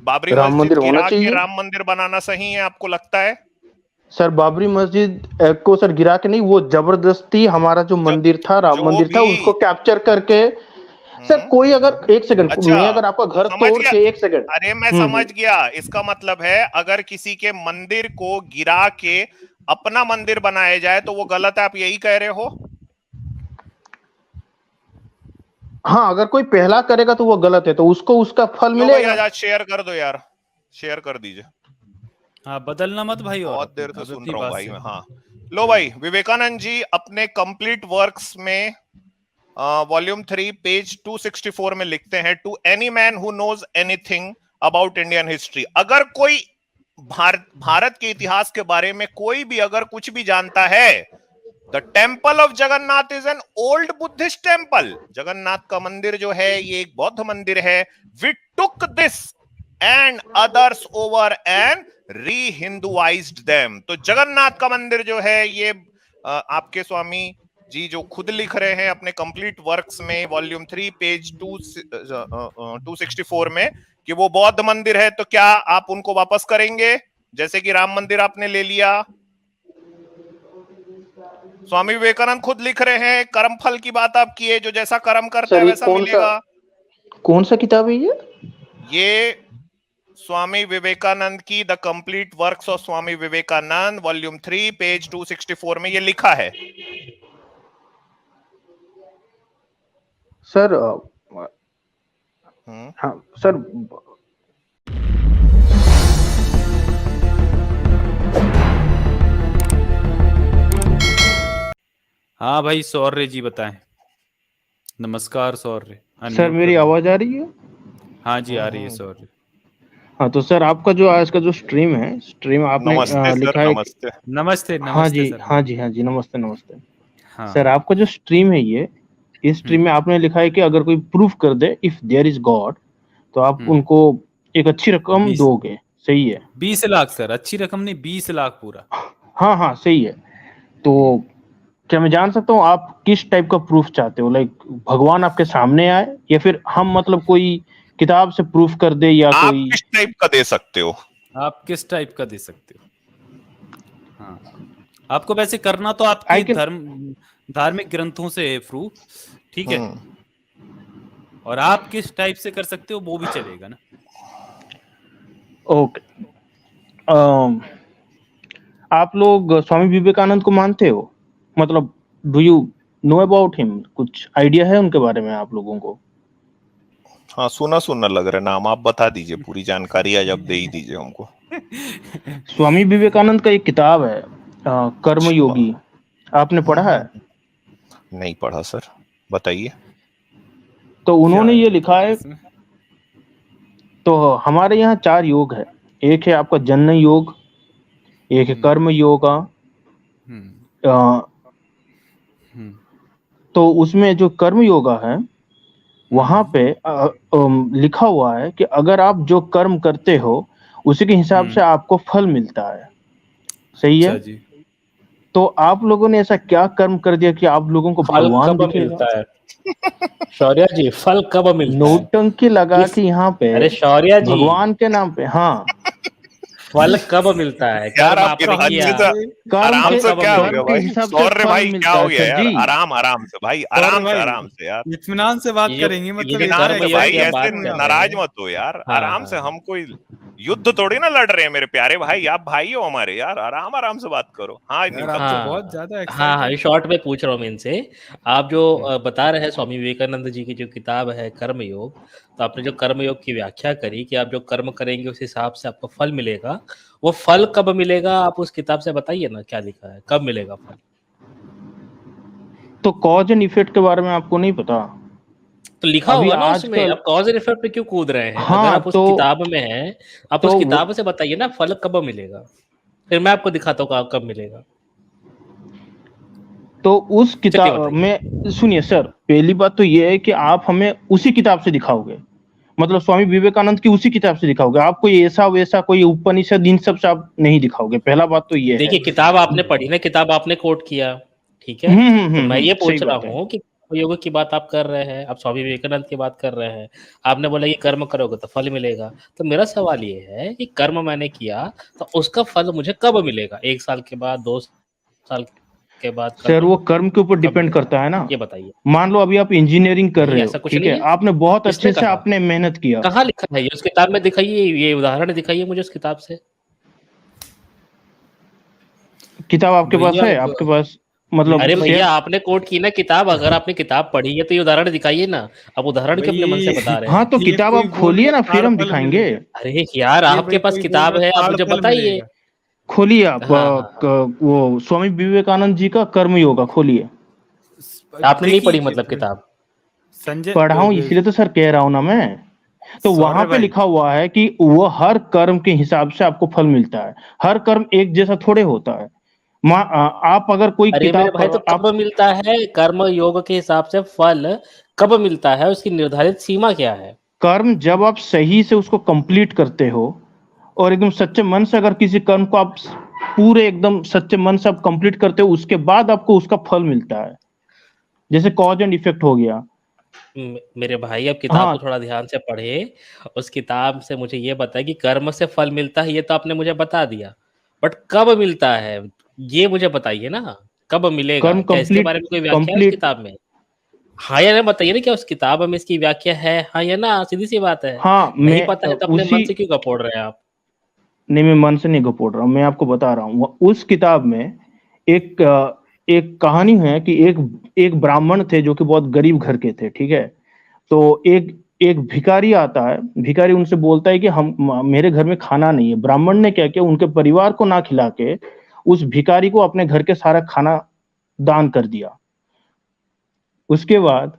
बाबरी राम मस्जिद मंदिर होना गिरा के चाहिए। राम मंदिर बनाना सही है, आपको लगता है? सर बाबरी मस्जिद को सर गिरा के नहीं, वो जबरदस्ती हमारा जो जब मंदिर था, राम जो मंदिर था, भी उसको कैप्चर करके। सर कोई अगर एक सेकंड, अच्छा, मैं अगर आपका घर समझ तोड़ गया। के, एक सेकंड। अरे मैं समझ गया, इसका मतलब है अगर किसी के मंदिर को गिरा के अपना मंदिर बनाया जाए तो वो गलत है, आप यही कह रहे हो? हाँ, अगर कोई पहला करेगा तो वो गलत है, तो उसको उसका फल लो भैया, मिलेगा। आज शेयर कर दो यार, शेयर कर दीजिए। हाँ, बदलना मत भाई। और बहुत देर से अब सुन अपनी रहा हूँ बात भाई से। मैं। हाँ, लो भाई, विवेकानंद जी अपने कंप्लीट वर्क्स में वॉल्यूम 3 पेज 264 में लिखते हैं, to any man who knows anything about Indian history. अगर कोई भारत के इतिहास के बारे में कोई भी अगर कुछ भी जानता है, the temple of Jagannath is an old Buddhist temple. Jagannath का मंदिर जो है ये एक बौद्ध मंदिर है। We took this and others over and re Hinduised them. तो जगन्नाथ का मंदिर जो है ये आपके स्वामी जी जो खुद लिख रहे हैं अपने कंप्लीट वर्क्स में वॉल्यूम 3 पेज 264 में कि वो बौद्ध मंदिर है। तो क्या आप उनको वापस करेंगे जैसे कि राम मंदिर आपने ले लिया? स्वामी विवेकानंद खुद लिख रहे हैं, कर्म फल की बात आप किए, जो जैसा कर्म करता है सर ये वैसा मिलेगा। कौन सा किताब है ये स्वामी विवेकानंद की the complete works of Swami Vivekananda volume 3 page 264 में ये लिखा है। सर? हाँ सर। हाँ भाई, सौर्य जी बताएं। नमस्कार सौर्य। सर मेरी आवाज आ रही है? हाँ जी, आ रही है सौर्य। हाँ तो सर आपका जो आज का जो स्ट्रीम है, स्ट्रीम आपने नमस्ते लिखा सर, है। नमस्ते नमस्ते। हाँ जी, सर। हाँ जी, हाँ जी, नमस्ते नमस्ते। हाँ सर आपका जो स्ट्रीम है ये, इस स्ट्रीम में आपने लिखा है कि अगर कोई प्रूफ कर दे इफ देयर इज गॉड, तो आप उनको एक अच्छी रकम दोगे, सही है? 20 लाख सर, अच्छी रकम नहीं, 20 लाख पूरा। हाँ हाँ सही है। तो क्या मैं जान सकता हूँ आप किस टाइप का प्रूफ चाहते हो? लाइक भगवान आपके सामने आए, या फिर हम मतलब कोई किताब से प्रूफ कर दे, या आप कोई किस टाइप का दे सकते हो? आप किस टाइप का दे सकते हो? हाँ, आपको वैसे करना तो आपके धार्मिक ग्रंथों से है प्रूफ, ठीक है? और आप किस टाइप से कर सकते हो वो भी चलेगा ना। ओके। आप लोग स्वामी विवेकानंद को मानते हो? मतलब do you know about him? कुछ आइडिया है उनके बारे में आप लोगों को? हाँ, सुना सुना लग रहा है नाम। आप बता दीजिए, पूरी जानकारी आज आप दे ही दीजिए हमको। स्वामी विवेकानंद का एक किताब है कर्मयोगी, आपने पढ़ा है? नहीं पढ़ा सर, बताइए। तो उन्होंने ये लिखा है, तो हमारे यहाँ 4 योग है। एक है आपका जन्म योग, एक है कर्म योगा। तो उसमें जो कर्म योगा है वहां पे लिखा हुआ है कि अगर आप जो कर्म करते हो उसी के हिसाब से आपको फल मिलता है, सही है? जी। तो आप लोगों ने ऐसा क्या कर्म कर दिया कि आप लोगों को भगवान दिखेगा? शौर्य जी, फल कब मिलता है? नोटंकी लगा के यहाँ पे, अरे शौर्य जी, भगवान के नाम पे। हाँ, फल कब मिलता है? यार आप आराम से क्या हो गया भाई? सौर्य भाई क्या हो गया यार? आराम आराम से भाई, आराम से यार, इत्मीनान से बात करेंगे। मतलब भाई ऐसे नाराज मत हो यार, आराम से। हम कोई युद्ध थोड़ी ना लड़ रहे हैं मेरे प्यारे भाई, आप भाई हो हमारे यार, आराम से बात करो। हाँ बहुत ज्यादा हाँ, शॉर्ट में पूछ रहा हूँ मैं इनसे। आप जो बता रहे हैं स्वामी विवेकानंद जी की जो किताब है कर्म योग, तो आपने जो कर्म योग की व्याख्या करी कि आप जो कर्म करेंगे उस हिसाब से आपको फल मिलेगा, वो फल कब मिलेगा आप उस किताब से बताइए ना, क्या लिखा है, कब मिलेगा फल? तो कॉज एंड इफेक्ट के बारे में आपको नहीं पता? तो लिखा होगा ना उसमें, आप कॉज एंड इफेक्ट पे क्यों कूद रहे हैं? हाँ, अगर आप उस किताब में हैं, आप उस किताब से बताइए ना फल कब मिलेगा, फिर मैं आपको दिखाता हूँ कब मिलेगा। तो उस किताब में सुनिए सर, पहली बात तो ये है कि आप हमें उसी किताब से दिखाओगे, मतलब स्वामी विवेकानंद की उसी किताब से दिखाओगे। आप कोई ऐसा वैसा कोई उपनिषद इन सब से आप नहीं दिखाओगे। पहला बात तो ये है। देखिए, किताब आपने पढ़ी ना, किताब आपने कोट किया, ठीक है? तो मैं ये पूछ रहा हूँ कि योग की बात आप कर रहे हैं, आप स्वामी विवेकानंद की बात कर रहे हैं, आपने बोला कि कर्म करोगे तो फल मिलेगा। तो मेरा सवाल ये है कि कर्म मैंने किया तो उसका फल मुझे कब मिलेगा? 1 साल के बाद, 2 साल के बाद, सर वो कर्म के ऊपर कब डिपेंड मिलेगा? करता है ना। ये बताइए। मान लो अभी आप इंजीनियरिंग कर नहीं, रहे हो, ऐसा कुछ ठीक नहीं है, है। आपने बहुत किसने अच्छे से कहा? आपने मेहनत किया। कहाँ लिखा है ये? उस किताब में दिखाइए, ये उदाहरण दिखाइए मुझे उस किताब से। किताब आपके पास भैया है? अब आपके पास मतलब अरे शेयर? भैया, आपने कोट की ना किताब, अगर आपने किताब पढ़ी है तो ये उदाहरण दिखाइए ना। आप उदाहरण क्यों अपने मन से बता रहे हाँ हैं? तो ये किताब कोई आप बोल खोलिए रहा ना, फिर ताड़ हम फल दिखाएंगे। मिलेगा। अरे यार, ये आपके भाई पास कोई बोल किताब रहा है, आप ताड़ मुझे फल बताइए। मिलेगा। खोलिए आप हाँ, वो स्वामी विवेकानंद जी का कर्म योगा खोलिए। आपने नहीं पढ़ी देखिए मतलब किताब? संजय पढ़ा हूं इसलिए तो सर कह रहा हूं ना मैं। तो वहां सौर्य पे भाई, लिखा हुआ है कि वो हर कर्म के हिसाब से आपको फल मिलता है। हर कर्म एक जैसा थोड़े होता है। आप अगर कोई अरे मेरे किताब भाई, तो कब आप मिलता है कर्म योग के हिसाब से फल? कब मिलता है? उसकी निर्धारित सीमा क्या है? कर्म जब आप सही से उसको कंप्लीट करते हो और एकदम सच्चे मन से अगर किसी कर्म को आप पूरे एकदम सच्चे मन से आप कंप्लीट करते हो, उसके बाद आपको उसका फल मिलता है। जैसे कॉज एंड इफेक्ट हो गया। मेरे भाई, अब किताब को हाँ थोड़ा ध्यान से पढ़े। उस किताब से मुझे ये बताए कि कर्म से फल मिलता है, ये तो आपने मुझे बता दिया, बट कब मिलता है ये मुझे बताइए ना। कब मिलेगा? कर्म क्या इसके कंप्लीट बारे में कोई व्याख्या है उस कंप्लीट किताब में? हाँ या ना बताइए ना, क्या उस किताब में इसकी व्याख्या है? हाँ या ना, सीधी सी बात है। हाँ नहीं मैं पता है तो अपने मन उसी से क्यों गपोड़ रहे हैं आप? नहीं, मैं मन से नहीं गपोड़ रहा हूँ, मैं आपको बता रहा हूँ। उस किताब में एक कहानी है कि एक एक ब्राह्मण थे जो कि बहुत गरीब घर के थे, ठीक है। तो एक एक भिखारी आता है। भिखारी उनसे बोलता है कि हम मेरे घर में खाना नहीं है। ब्राह्मण ने क्या किया, उनके परिवार को ना खिला के उस भिखारी को अपने घर के सारा खाना दान कर दिया। उसके बाद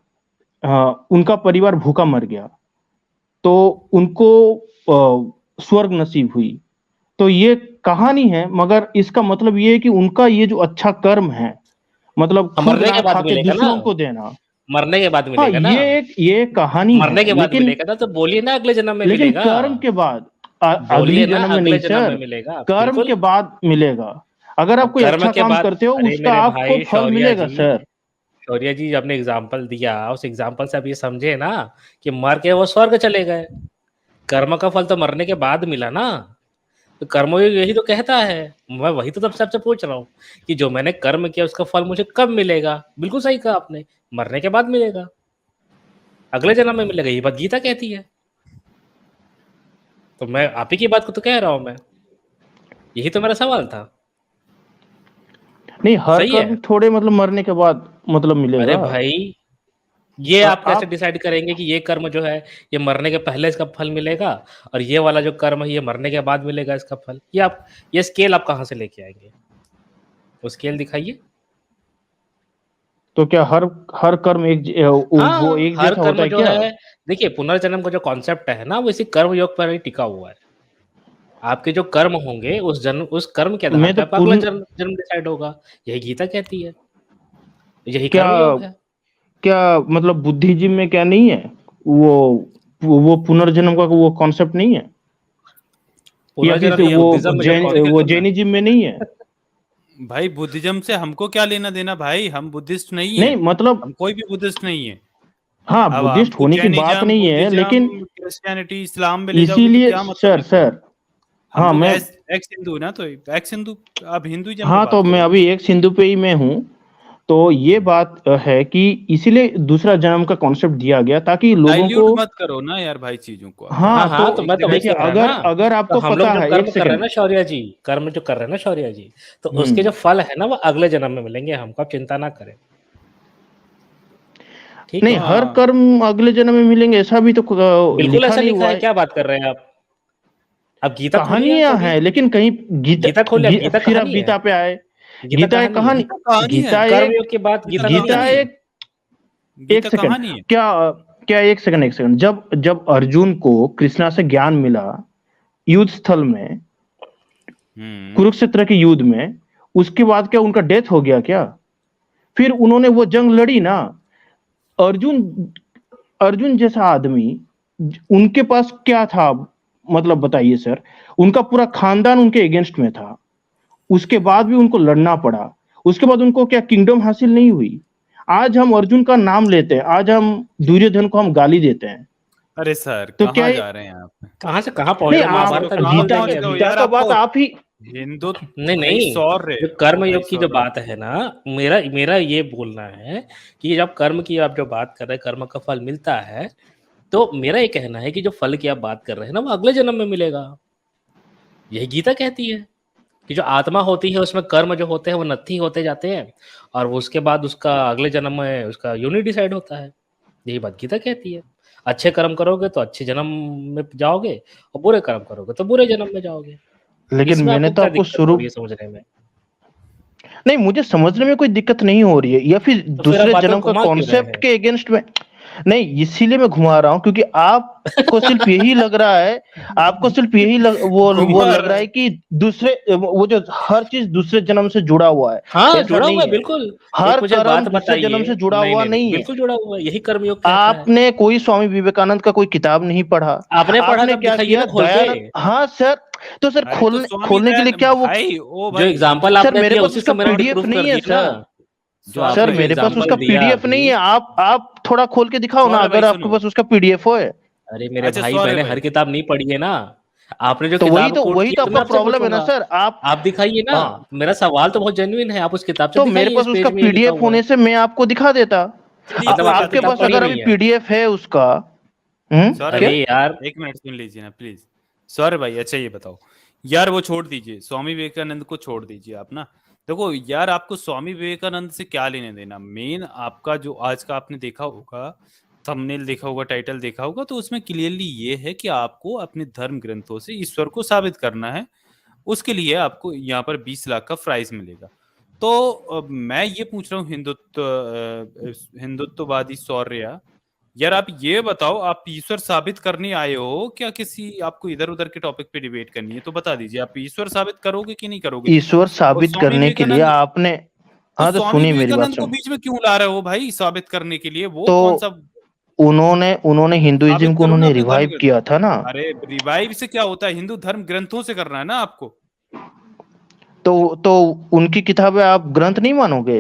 उनका परिवार भूखा मर गया। तो उनको स्वर्ग नसीब हुई। तो ये कहानी है, मगर इसका मतलब ये है कि उनका ये जो अच्छा कर्म है, मतलब खुद मरने ना के बाद खा के मिलेगा ना? दूसरों को देना। मरने के बाद हाँ मिलेगा ना? ये कहानी है, मरने के बाद लेकिन मिलेगा ना, तो बोलिए ना अगले जन्म में लेकिन मिलेगा। कर्म के बाद अगली बोलिए ना जन्म में अगले नहीं जन्म में सर, मिलेगा, कर्म बिल्कुल। के बाद मिलेगा। अगर आप अब कोई कर्म अच्छा के काम बाद, करते हो अरे उसका मेरे आपको भाई फल मिलेगा सर। शौर्य जी, आपने एग्जाम्पल दिया, उस एग्जाम्पल से आप ये समझे ना कि मर के वो स्वर्ग चले गए। कर्म का फल तो मरने के बाद मिला ना। तो कर्मयोग यही तो कहता है। मैं वही तो सबसे आपसे पूछ रहा हूँ कि जो मैंने कर्म किया उसका फल मुझे कब मिलेगा? बिल्कुल सही कहा आपने, मरने के बाद मिलेगा, अगले जन्म में मिलेगा, ये बात गीता कहती है। तो मैं आप ही की बात को तो कह रहा हूं मैं। यही तो मेरा सवाल था। नहीं, हर सही कर्म है। थोड़े मतलब मरने के बाद मतलब अरे मिलेगा। भाई, ये आप कैसे आप डिसाइड करेंगे कि ये कर्म जो है ये मरने के पहले इसका फल मिलेगा, और ये वाला जो कर्म है ये मरने के बाद मिलेगा इसका फल? ये स्केल आप कहाँ से लेके आएंगे? वो स्केल दिखाइए। तो क्या हर कर्म वो हाँ, एक हर जैसा होता कर्म है जो क्या? है, देखिए पुनर्जन्म का जो कॉन्सेप्ट है ना, वो इसी कर्म योग पर ही टिका हुआ है। आपके जो कर्म होंगे उस कर्म के आधार मैं पे तो आपका अगला जन्म जन्म डिसाइड होगा। यही गीता कहती है, यही क्या कर्म योग है। क्या मतलब बुद्धिज्म में क्या नहीं है? वो पुनर्जन्म का वो कॉन्सेप्ट नहीं है? या फिर पुनर्जन्म नहीं वो हमको बुद्धिज्म में जो हमको क्या वो करना जैनिज्म में नहीं है? भाई? बुद्धिज्म से हमको क्या लेना देना भाई? हम बुद्धिस्ट नहीं है। नहीं मतलब, हम कोई भी बुद्धिस्ट नहीं है। हाँ अब बुद्धिस्ट हमको होने की बात जैनिज्म, नहीं है, लेकिन बुद्धिज्म, क्रिश्चियनिटी, इस्लाम में ले जाओगे तो इसीलिए क्या मतलब सर निकलेगा? हम हाँ लोग मैं एक्स हिंदू ना, तो एक्स हिंदू। अब हिंदुइज्म पे हाँ तो बात मैं करो। अभी एक सिंधु पे ही मैं हूँ। तो ये बात है कि इसीलिए दूसरा जन्म का कॉन्सेप्ट दिया गया ताकि लोगों को। डाइल्यूट मत करो ना यार भाई चीजों को। आप हाँ हाँ तो हाँ, तो एक मैं तो जगह वही देखिए, से कह रहा ना। अगर तो आपको हम लोग पता जो है, एक कर्म कर रहे हैं सेकंड। ना शौर्य जी, कर्म जो कर रहे हैं ना शौर्य जी, तो उसके जो हम्म फल है ना वो अगले जन्म में मिलेंगे हमको, आप चिंता ना करें। ठीक नहीं, है? हर हाँ, कर्म अगले जन्म में मिलेंगे ऐसा भी तो बिल्कुल लिखा ऐसा नहीं लिखा हुआ है, है। क्या बात कर रहे हैं आप? आप गीता खोलिए, आप कहानियां अभी हैं, लेकिन कहीं गीता खोलिए, आप गीता फिर आप कहानी है, गीता पे आए। गीता गीता एक कहानी है। कहानी। गीता कहानी है। गीता एक कर्मयोग की बात गीता गीता गीता कहानी कहानी है। है। एक एक गीता सेकंड। कहानी है। क्या क्या एक सेकंड, जब जब अर्जुन को कृष्णा से ज्ञान मिला युद्ध स्थल में, हम्म। कुरुक्षेत्र के युद्ध में, उसके बाद क्या उनका डेथ हो गया क्या? फिर उन्होंने वो जंग लड़ी ना। अर्जुन अर्जुन जैसा आदमी, उनके पास क्या था? मतलब बताइए सर। उनका पूरा खानदान उनके अगेंस्ट में था, उसके बाद भी उनको लड़ना पड़ा। उसके बाद उनको क्या किंगडम हासिल नहीं हुई? आज हम अर्जुन का नाम लेते हैं, आज हम दुर्योधन को हम गाली देते हैं, अरे सर तो कहाँ क्या जा रहे हैं आप? कहाँ से कहाँ पहुंच नहीं रहे? आप महाभारत कहाँ अभी गीता पहुंच नहीं गए हो गीता यार? का बात आपको आप ही हिंदू नहीं भाई नहीं, सौर्य जो कर्म भाई योग की जो सौर्य बात है ना, मेरा मेरा ये बोलना है कि जब कर्म की आप जो बात कर रहे हैं, कर्म का फल मिलता है, तो मेरा ये कहना है कि जो फल की आप बात कर रहे हैं ना, वो अगले जन्म में मिलेगा। यही गीता कहती है कि जो आत्मा होती है उसमें कर्म जो होते हैं वो नत्थी होते जाते हैं, और वो उसके बाद उसका अगले जन्म में उसका यूनिट डिसाइड होता है। यही बात गीता कहती है। अच्छे कर्म करोगे तो अच्छे जन्म में जाओगे, और बुरे कर्म करोगे तो बुरे जन्म में जाओगे। लेकिन इसमें मैंने आपको तो क्या आपको दिक्कत हो शुरू रही है समझने में? नहीं, मुझे समझने में कोई दिक्कत नहीं हो रही है, या फिर तो फिर आप दूसरे बातों जन्म को का घुमा क्यों रहे कॉन्सेप्ट हैं? के अगेंस्ट में नहीं, इसीलिए मैं घुमा रहा हूँ क्योंकि आपको सिर्फ यही लग रहा है, आपको सिर्फ यही वो घुमा लग रहा रहे है कि दूसरे वो जो हर चीज दूसरे जन्म से जुड़ा हुआ है, हाँ, ऐसा जुड़ा हुआ नहीं है है। बिल्कुल। एक हर मुझे कर्म बात दूसरे जन्म बताइए। से जुड़ा नहीं, हुआ नहीं, नहीं, नहीं है। बिल्कुल जुड़ा हुआ है। यही कर्मयोग कहता है। आपने कोई स्वामी विवेकानंद का कोई किताब नहीं पढ़ा, आपने पढ़ा आपने तब क्या दिखाइए ना किया, खोल के। दयानंद, हाँ सर, तो सर अरे तो स्वामी खोलने के लिए दयानंद क्या वो, भाई ओ जो भाई एग्जाम्पल सर आपने मेरे दिया पास उसी से उसका मैंने ऑलरेडी पीडीएफ प्रूफ नहीं कर है दिया ना। सर, जो सर आपने जो मेरे पास एग्जाम्पल उसका दिया पीडीएफ नहीं अभी। है, आप थोड़ा खोल के दिखाओ ना, सौर्य भाई अगर आपके सुनो। पास उसका पीडीएफ हो है। अरे मेरे अच्छा भाई, सौर्य मैंने भाई हर किताब नहीं पढ़ी है ना। आपने जो तो किताब कोट वही तो किया तो आपका मैं आपसे प्रॉब्लम है ना पूछूंगा। सर, आप दिखाइए ना। हाँ, मेरा सवाल तो बहुत जेन्युइन है, आप उस किताब से तो मेरे दिखाइए पास इस उसका पेज में ये लिखा पीडीएफ हुआ है। होने से मैं आपको दिखा देता। चलिए मतलब कोई आपने बात आपके नहीं किताब पास कोई पढ़ी अगर बात अभी नहीं नहीं है? पीडीएफ है उसका, सौर्य क्या? अरे भाई यार। एक मिनट सुन लीजिए ना प्लीज। सौर्य भाई अच्छा ये बताओ यार, वो छोड़ दीजिए, स्वामी विवेकानंद को छोड़ दीजिए आप ना। देखो यार, आपको स्वामी विवेकानंद से क्या लेने देना? मेन आपका जो आज का आपने देखा होगा, थंबनेल देखा होगा, टाइटल देखा होगा, तो उसमें क्लियरली ये है कि आपको अपने धर्म ग्रंथों से ईश्वर को साबित करना है। उसके लिए आपको यहाँ पर 20 लाख का प्राइज मिलेगा। तो मैं ये पूछ रहा हूँ हिंदुत्ववादी शौर्य, यार आप ये बताओ, आप ईश्वर साबित करने आए हो क्या? किसी आपको इधर उधर के टॉपिक पे डिबेट करनी है तो बता दीजिए, आप ईश्वर साबित करोगे कि नहीं करोगे? ईश्वर और साबित स्वामी करने के लिए विवेकानंद, आपने, तो हाँ तो स्वामी सुनिए मेरी बात विवेकानंद को सुन, बीच में क्यों ला रहे हो भाई साबित करने के लिए? वो तो कौन सा उन्होंने उन्होंने हिंदुइज्म साबित को करो ना उन्होंने अपने धर्म रिवाइव किया था ना, अरे रिवाइव से क्या होता है? हिंदू धर्म ग्रंथों से करना है ना आपको। तो उनकी किताबें आप ग्रंथ नहीं मानोगे?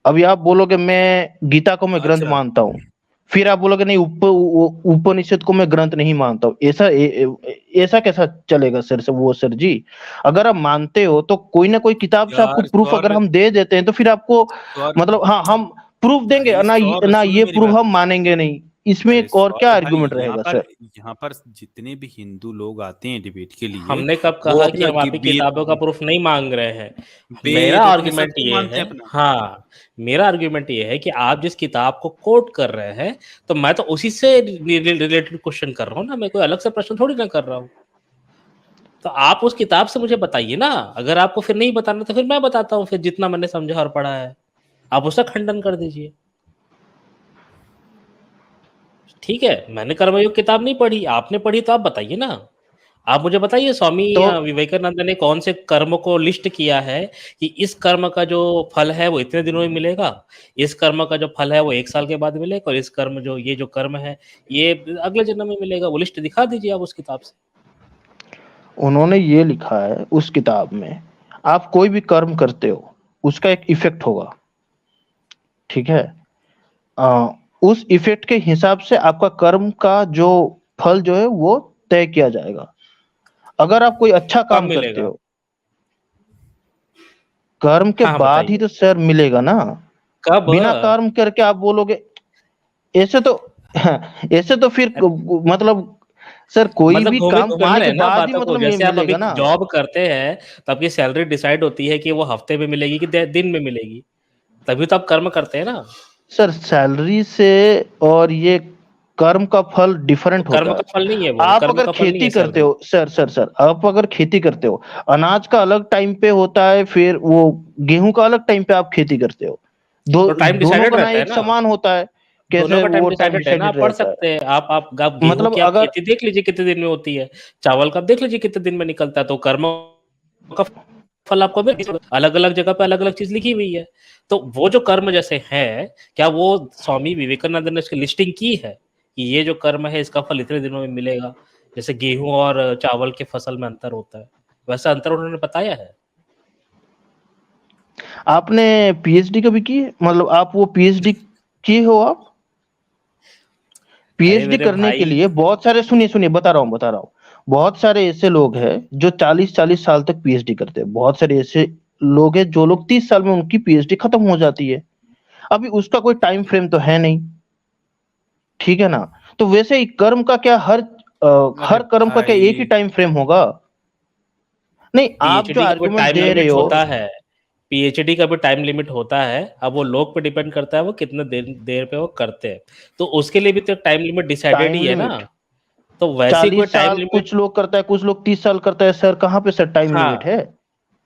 अभी आप बोलोगे मैं गीता को मैं ग्रंथ अच्छा मानता हूँ, फिर आप बोलोगे नहीं उपनिषद को मैं ग्रंथ नहीं मानता हूँ, ऐसा कैसा चलेगा सर? वो सर जी, अगर आप मानते हो तो कोई ना कोई किताब से आपको यार प्रूफ अगर सौर हम दे देते हैं तो फिर आपको, सौर मतलब हाँ हम प्रूफ देंगे भाई ना, सौर ना सुनो ये मेरी प्रूफ बात। हम मानेंगे नहीं, इसमें अरे एक और क्या सौर भाई आर्गुमेंट रहेगा सर? यहाँ पर जितने भी हिंदू लोग आते हैं डिबेट के लिए, हमने कब वो कहा कि अपना हम आपकी किताबों का प्रूफ नहीं मांग रहे हैं? मेरा वेद उपनिषद आर्गुमेंट को ये मानते है। हैं अपना। हाँ, मेरा आर्गुमेंट ये है कि आप जिस किताब को कोट कर रहे हैं, तो मैं तो उसी से रिलेटेड क्वेश्चन कर रहा हूँ ना, मैं कोई अलग से प्रश्न थोड़ी ना कर रहा हूँ। तो आप उस किताब से मुझे बताइए ना। अगर आपको फिर नहीं बताना तो फिर मैं बताता हूँ, फिर जितना मैंने समझा और पढ़ा है आप उसका खंडन कर दीजिए। ठीक है, मैंने कर्मयोग किताब नहीं पढ़ी, आपने पढ़ी, तो आप बताइए ना। आप मुझे बताइए, स्वामी तो विवेकानंद ने कौन से कर्म को लिस्ट किया है कि इस कर्म का जो फल है वो इतने दिनों में मिलेगा, इस कर्म का जो फल है वो 1 साल के बाद मिलेगा, और इस कर्म जो ये जो कर्म है ये अगले जन्म में मिलेगा। वो लिस्ट दिखा दीजिए आप उस किताब से। उन्होंने ये लिखा है उस किताब में, आप कोई भी कर्म करते हो उसका एक इफेक्ट होगा, ठीक है? उस इफेक्ट के हिसाब से आपका कर्म का जो फल जो है वो तय किया जाएगा। अगर आप कोई अच्छा कब काम करते मिलेगा? हो, कर्म के हाँ, बाद ही बताइए तो सर मिलेगा ना, कब? बिना कर्म करके आप बोलोगे ऐसे तो ऐसे तो फिर मतलब सर कोई मतलब भी घूमे काम घुमा करने रहे के हैं ना बाद ही बातों को। मतलब जैसे आप अभी मिलेगा ना। जॉब करते हैं तो आपकी सैलरी डिसाइड होती है कि वो हफ्ते में मिलेगी कि दिन में मिलेगी, तभी तो आप कर्म करते हैं ना। सर सैलरी से और ये कर्म का फल तो डिफरेंट कर्म होता का है। फल नहीं है वो, आप कर्म अगर का फल नहीं खेती है करते सैलरी। हो सर आप अगर खेती करते हो, अनाज का अलग टाइम पे होता है, फिर वो गेहूं का अलग टाइम पे आप खेती करते हो, तो टाइम दोनों डिसाइडेड का ना रहता है एक ना, समान होता है, दोनों कैसे का टाइम वो टाइम डिसाइडेड है ना, आप डिसाइडेड पढ़ रहता है? सकते हैं। आप गेहूं मतलब की आप अगर खेती देख लीजिए कितने दिन में होती है, चावल का आप देख लीजिए कितने दिन में निकलता है, तो कर्म का फल आपको मिल, अलग अलग जगह पे अलग अलग चीज लिखी हुई है। तो वो जो कर्म जैसे है, क्या वो स्वामी विवेकानंद ने उसकी लिस्टिंग की है कि ये जो कर्म है इसका फल इतने दिनों में मिलेगा? जैसे गेहूं और चावल के फसल में अंतर होता है, वैसा अंतर उन्होंने बताया है? आपने पीएचडी कभी की है? मतलब आप वो पीएचडी किए हो आप? पीएचडी मेरे करने के भाई लिए बहुत सारे, सुनिए बता रहा हूँ, बहुत सारे ऐसे लोग हैं जो 40-40 साल तक पीएचडी करते हैं। बहुत सारे ऐसे लोग हैं जो लोग 30 साल में उनकी पीएचडी खत्म हो जाती है। अभी उसका कोई टाइम फ्रेम तो है नहीं, ठीक है ना? तो वैसे ही कर्म का क्या हर अरे हर कर्म का क्या एक ही भाई, टाइम फ्रेम होगा? नहीं, आप जो पीएचडी का कोई आर्गुमेंट टाइम दे रहे लिमिट हो, होता है। पीएचडी का भी टाइम लिमिट होता है। अब वो लोग पे डिपेंड करता है वो कितने देर देर पे वो करते हैं। तो उसके लिए भी तो टाइम लिमिट डिसाइडेड टाइम ही है ना। लिमिट तो वैसे ही कोई 40 टाइम साल लिमिट। कुछ लोग करता है, कुछ लोग 30 साल करता है। सर कहाँ पे सर टाइम लिमिट हाँ है?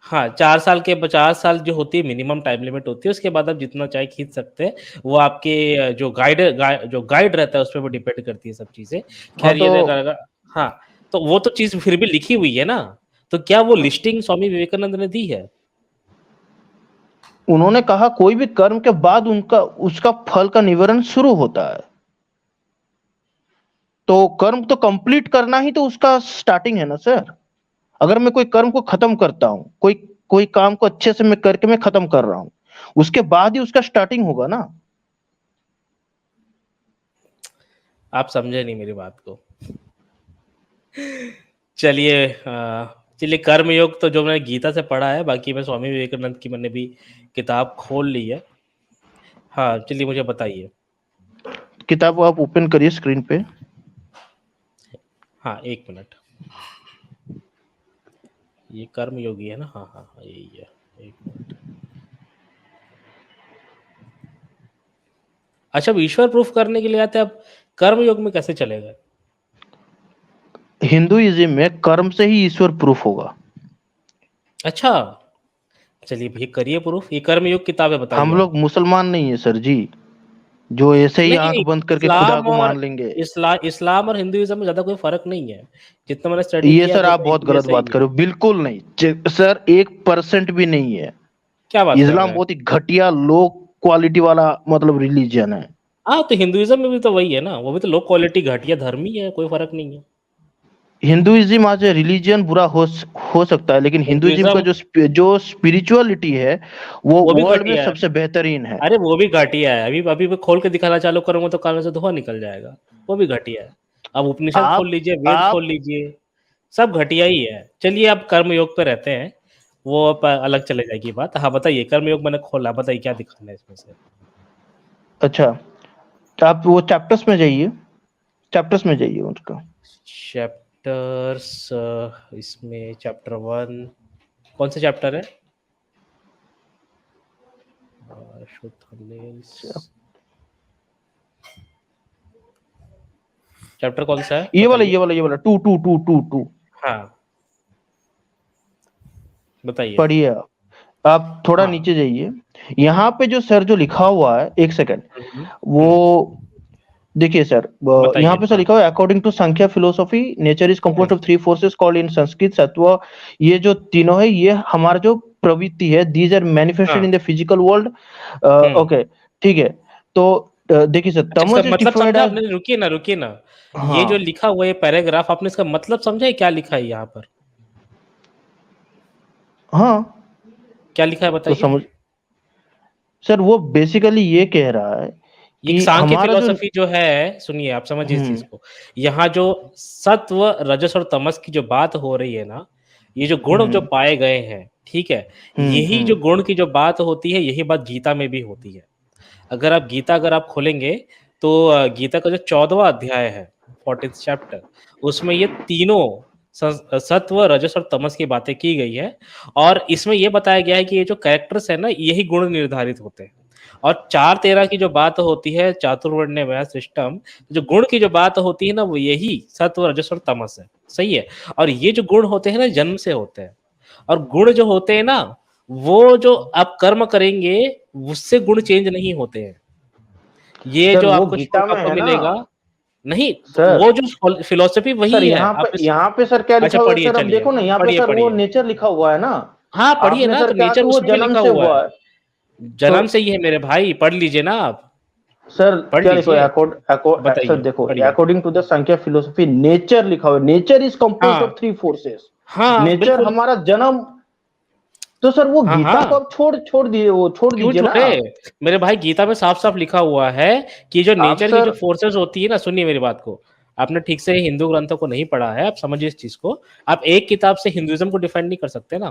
हाँ, 4 साल के 50 साल जो होती है मिनिमम टाइम लिमिट होती है। उसके बाद आप जितना चाहे खींच सकते हैं। वो आपके जो गाइड रहता है उस पर वो डिपेंड करती है सब चीजें। हाँ खैर तो ये हाँ, तो वो तो चीज फिर भी लिखी हुई है ना। तो क्या वो लिस्टिंग स्वामी विवेकानंद ने दी है? उन्होंने कहा कोई भी कर्म के बाद उनका उसका फल का निवारण शुरू होता है। तो कर्म तो कंप्लीट करना ही तो उसका स्टार्टिंग है ना सर। अगर मैं कोई कर्म को खत्म करता हूँ, कोई कोई काम को अच्छे से मैं करके मैं खत्म कर रहा हूँ, उसके बाद ही उसका स्टार्टिंग होगा ना। आप समझे नहीं मेरी बात को। चलिए चलिए, कर्मयोग तो जो मैंने गीता से पढ़ा है, बाकी मैं स्वामी विवेकानंद की मैंने भी किताब खोल ली है। हाँ चलिए, मुझे बताइए। किताब आप ओपन करिए स्क्रीन पे। हाँ 1 मिनट। ये कर्मयोगी है ना? हाँ हाँ हाँ, यही है। 1 मिनट। अच्छा, अब ईश्वर प्रूफ करने के लिए आते हैं। अब कर्मयोग में कैसे चलेगा? हिंदुइज्म में कर्म से ही ईश्वर प्रूफ होगा। अच्छा, चलिए भैया करिए प्रूफ। ये कर्मयोग किताब है, बताइए हम आप। लोग मुसलमान नहीं है सर जी, जो ऐसे ही नहीं आंख नहीं, बंद करके खुदा इस्लाम को और मान लेंगे। इस्लाम और हिंदुइज्म में ज्यादा कोई फर्क नहीं है। जितना मैंने स्टडी ये किया है सर आप दोनों एक बहुत ही गलत जैसे ही बात है। कर रहे हो। बिल्कुल नहीं सर, 1% भी नहीं है। क्या बात कर इस्लाम रहे हैं? बहुत ही घटिया लो क्वालिटी वाला मतलब रिलीजन है। हाँ, तो हिंदुइज्म में भी तो वही है ना। वो भी तो लो क्वालिटी घटिया धर्म ही है, कोई फर्क नहीं है। हिंदुइज्म आज रिलीजन बुरा हो सकता है, लेकिन हिंदुइज्म का हिंदुइज्म जो स्पिरिचुअलिटी है वो वो भी वर्ल्ड में घटिया है। सबसे बेहतरीन है। अरे वो भी घटिया है। अभी अभी मैं खोल के दिखाना चालू करूंगा तो कान में से धुआं निकल जाएगा। वो भी घटिया है। अब उपनिषद खोल आप लीजिए, वेद खोल आप लीजिए, सब घटिया ही है। चलिए, अब कर्मयोग पे रहते हैं। वो अब अलग चले जाएगी बात। हाँ बताइए, कर्मयोग मैंने खोला, बताइए क्या दिखाना है इसमें से। अच्छा, तो आप वो चैप्टर्स में जाइए, चैप्टर्स में जाइए उसका। चैप्टर्स, इसमें चैप्टर 1 कौन सा चैप्टर है? show thumbnails। चैप्टर कौन सा है ये बताइए। वाला 2 हाँ बताइए। पढ़िए आप थोड़ा हाँ। नीचे जाइए। यहाँ पे जो सर जो लिखा हुआ है, एक सेकंड, हम्म, हम्म, वो देखिए सर, यहाँ बताइए। पे सर हाँ। लिखा हुआ है according to Sankhya philosophy nature is composed of 3 forces called in Sanskrit sattva. ये जो तीनों है ये हमारा जो प्रवृत्ति है, दीज आर मैनिफेस्टेड हाँ। In the physical world. Hmm. Okay, ठीक है। तो देखिए सर, अच्छा, इसका तमस इज मतलब डिफाइंड समझा एज, आपने? रुकिए ना, रुकिए ना। ये जो हाँ लिखा हुआ है पैराग्राफ, आपने इसका मतलब समझा है? क्या लिखा है यहाँ पर? हाँ, क्या लिखा है तो बताइए। समझ सर, वो बेसिकली ये कह रहा है ये एक कि सांख्य हमारा जो, फिलोसफी जो है, सुनिए आप समझिए इस चीज हम्म को। यहाँ जो सत्व रजस और तमस की जो बात हो रही है ना, ये जो गुण जो हम्म पाए गए हैं, ठीक है, यही जो हम्म, गुण की जो बात होती है, यही बात गीता में भी होती है। अगर आप खोलेंगे तो गीता का जो 14वां अध्याय है, 14th चैप्टर, उसमें ये तीनों सत्व रजस और तमस की बातें की गई है। और इसमें ये बताया गया है कि ये जो कैरेक्टर्स है ना, यही गुण निर्धारित होते हैं। और 4-13 की जो बात होती है, चातुर्वर्ण्य वय सिस्टम, जो गुण की जो बात होती है ना, वो यही सत्व रजस और तमस है। सही है। और ये जो गुण होते हैं ना, जन्म से होते हैं। और गुण जो होते हैं ना, वो जो आप कर्म करेंगे उससे गुण चेंज नहीं होते हैं। ये सर जो वो आपको गीता श्लोक में आपको है ना मिलेगा, नहीं तो सर। वो जो फिलोसफी सर वही है। आप यहाँ पे सर क्या अच्छा लिखा हुआ है पढ़िए, सर, आप चलिए देखो ना, यहाँ पे पढ़िए सर वो पढ़िए। नेचर लिखा हुआ है ना। हाँ पढ़िए आपने ना, सर तो कहा नेचर कि वो उसमें भी जन्म लिखा से हुआ है। हुआ है। तो जन्म से ही है मेरे भाई, पढ़ लीजिए ना आप। सर पढ़ क्या लिखा लीजिए, है, सर बताइए देखो, पढ़िए। अकॉर्डिंग टू द संख्या फिलोसफी नेचर लिखा हुआ है, नेचर इज कंपोज्ड हाँ ऑफ 3 फोर्सेस। हाँ नेचर बिल्कुल। हमारा जन्म, तो सर वो हाँ, गीता हाँ। को आप छोड़ क्यों दीजिए ना। छोड़े? मेरे भाई गीता में साफ-साफ लिखा हुआ है कि जो आप नेचर की जो सर फोर्सेस होती है ना, सुनिए मेरी बात को। आपने ठीक से हिंदू ग्रंथों को नहीं पढ़ा है, आप समझिए इस चीज़ को। आप एक किताब से हिंदुइज़्म को डिफाइन नहीं कर सकते ना।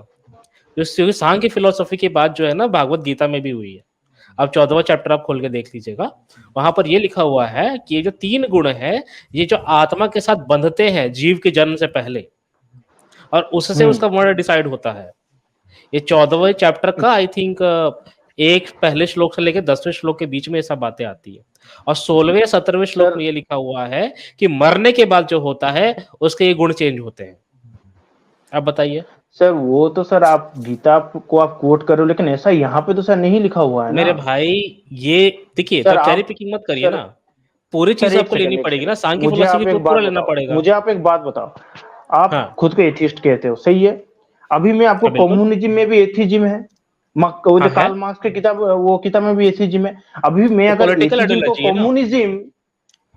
क्योंकि सांख्य फिलॉसफी की बात जो है ना भागवत गीता में भी हुई है। अब 14वां चैप्टर आप खोल के देख लीजिएगा। वहाँ पर ये लिखा हुआ है कि ये जो 3 गुण हैं, ये जो आत्मा के साथ बंधते हैं जीव के जन्म से पहले और उससे उसका मर्डर डिसाइड होता है। ये 14वें चैप्टर का आई थिंक एक पहले श्लोक से लेकर 10वें श्लोक के बीच में ये सब बातें आती है और 16वें या 17वें श्लोक सर में ये लिखा हुआ है कि मरने के बाद जो होता है उसके ये गुण चेंज होते हैं। आप बताइए। सर वो तो सर आप गीता को आप कोट कर रहे हो, लेकिन ऐसा यहाँ पे तो सर नहीं लिखा हुआ है ना। मेरे भाई ये देखिए, तो सर आप चेरी आप पिकिंग मत करिए सर ना। पूरी सर चीज आपको लेनी एक पड़ेगी ना, सेकंड सांख्य मुझे फिलोसफी आप एक बात पूरा लेना बताओ, पड़ेगा। मुझे आप एक बात बताओ। आप हाँ, खुद को एथिस्ट कहते हो, सही है। अभी मैं आपको हाँ बिल्कुल। कम्युनिज्म में भी एथिज्म है, वो हाँ जो है। कार्ल मार्क्स की किताब, वो किताब में भी एथिज्म है। अभी मैं तो अगर पॉलिटिकल एथिज्म को आइडियोलॉजी है ना। कम्युनिज्म,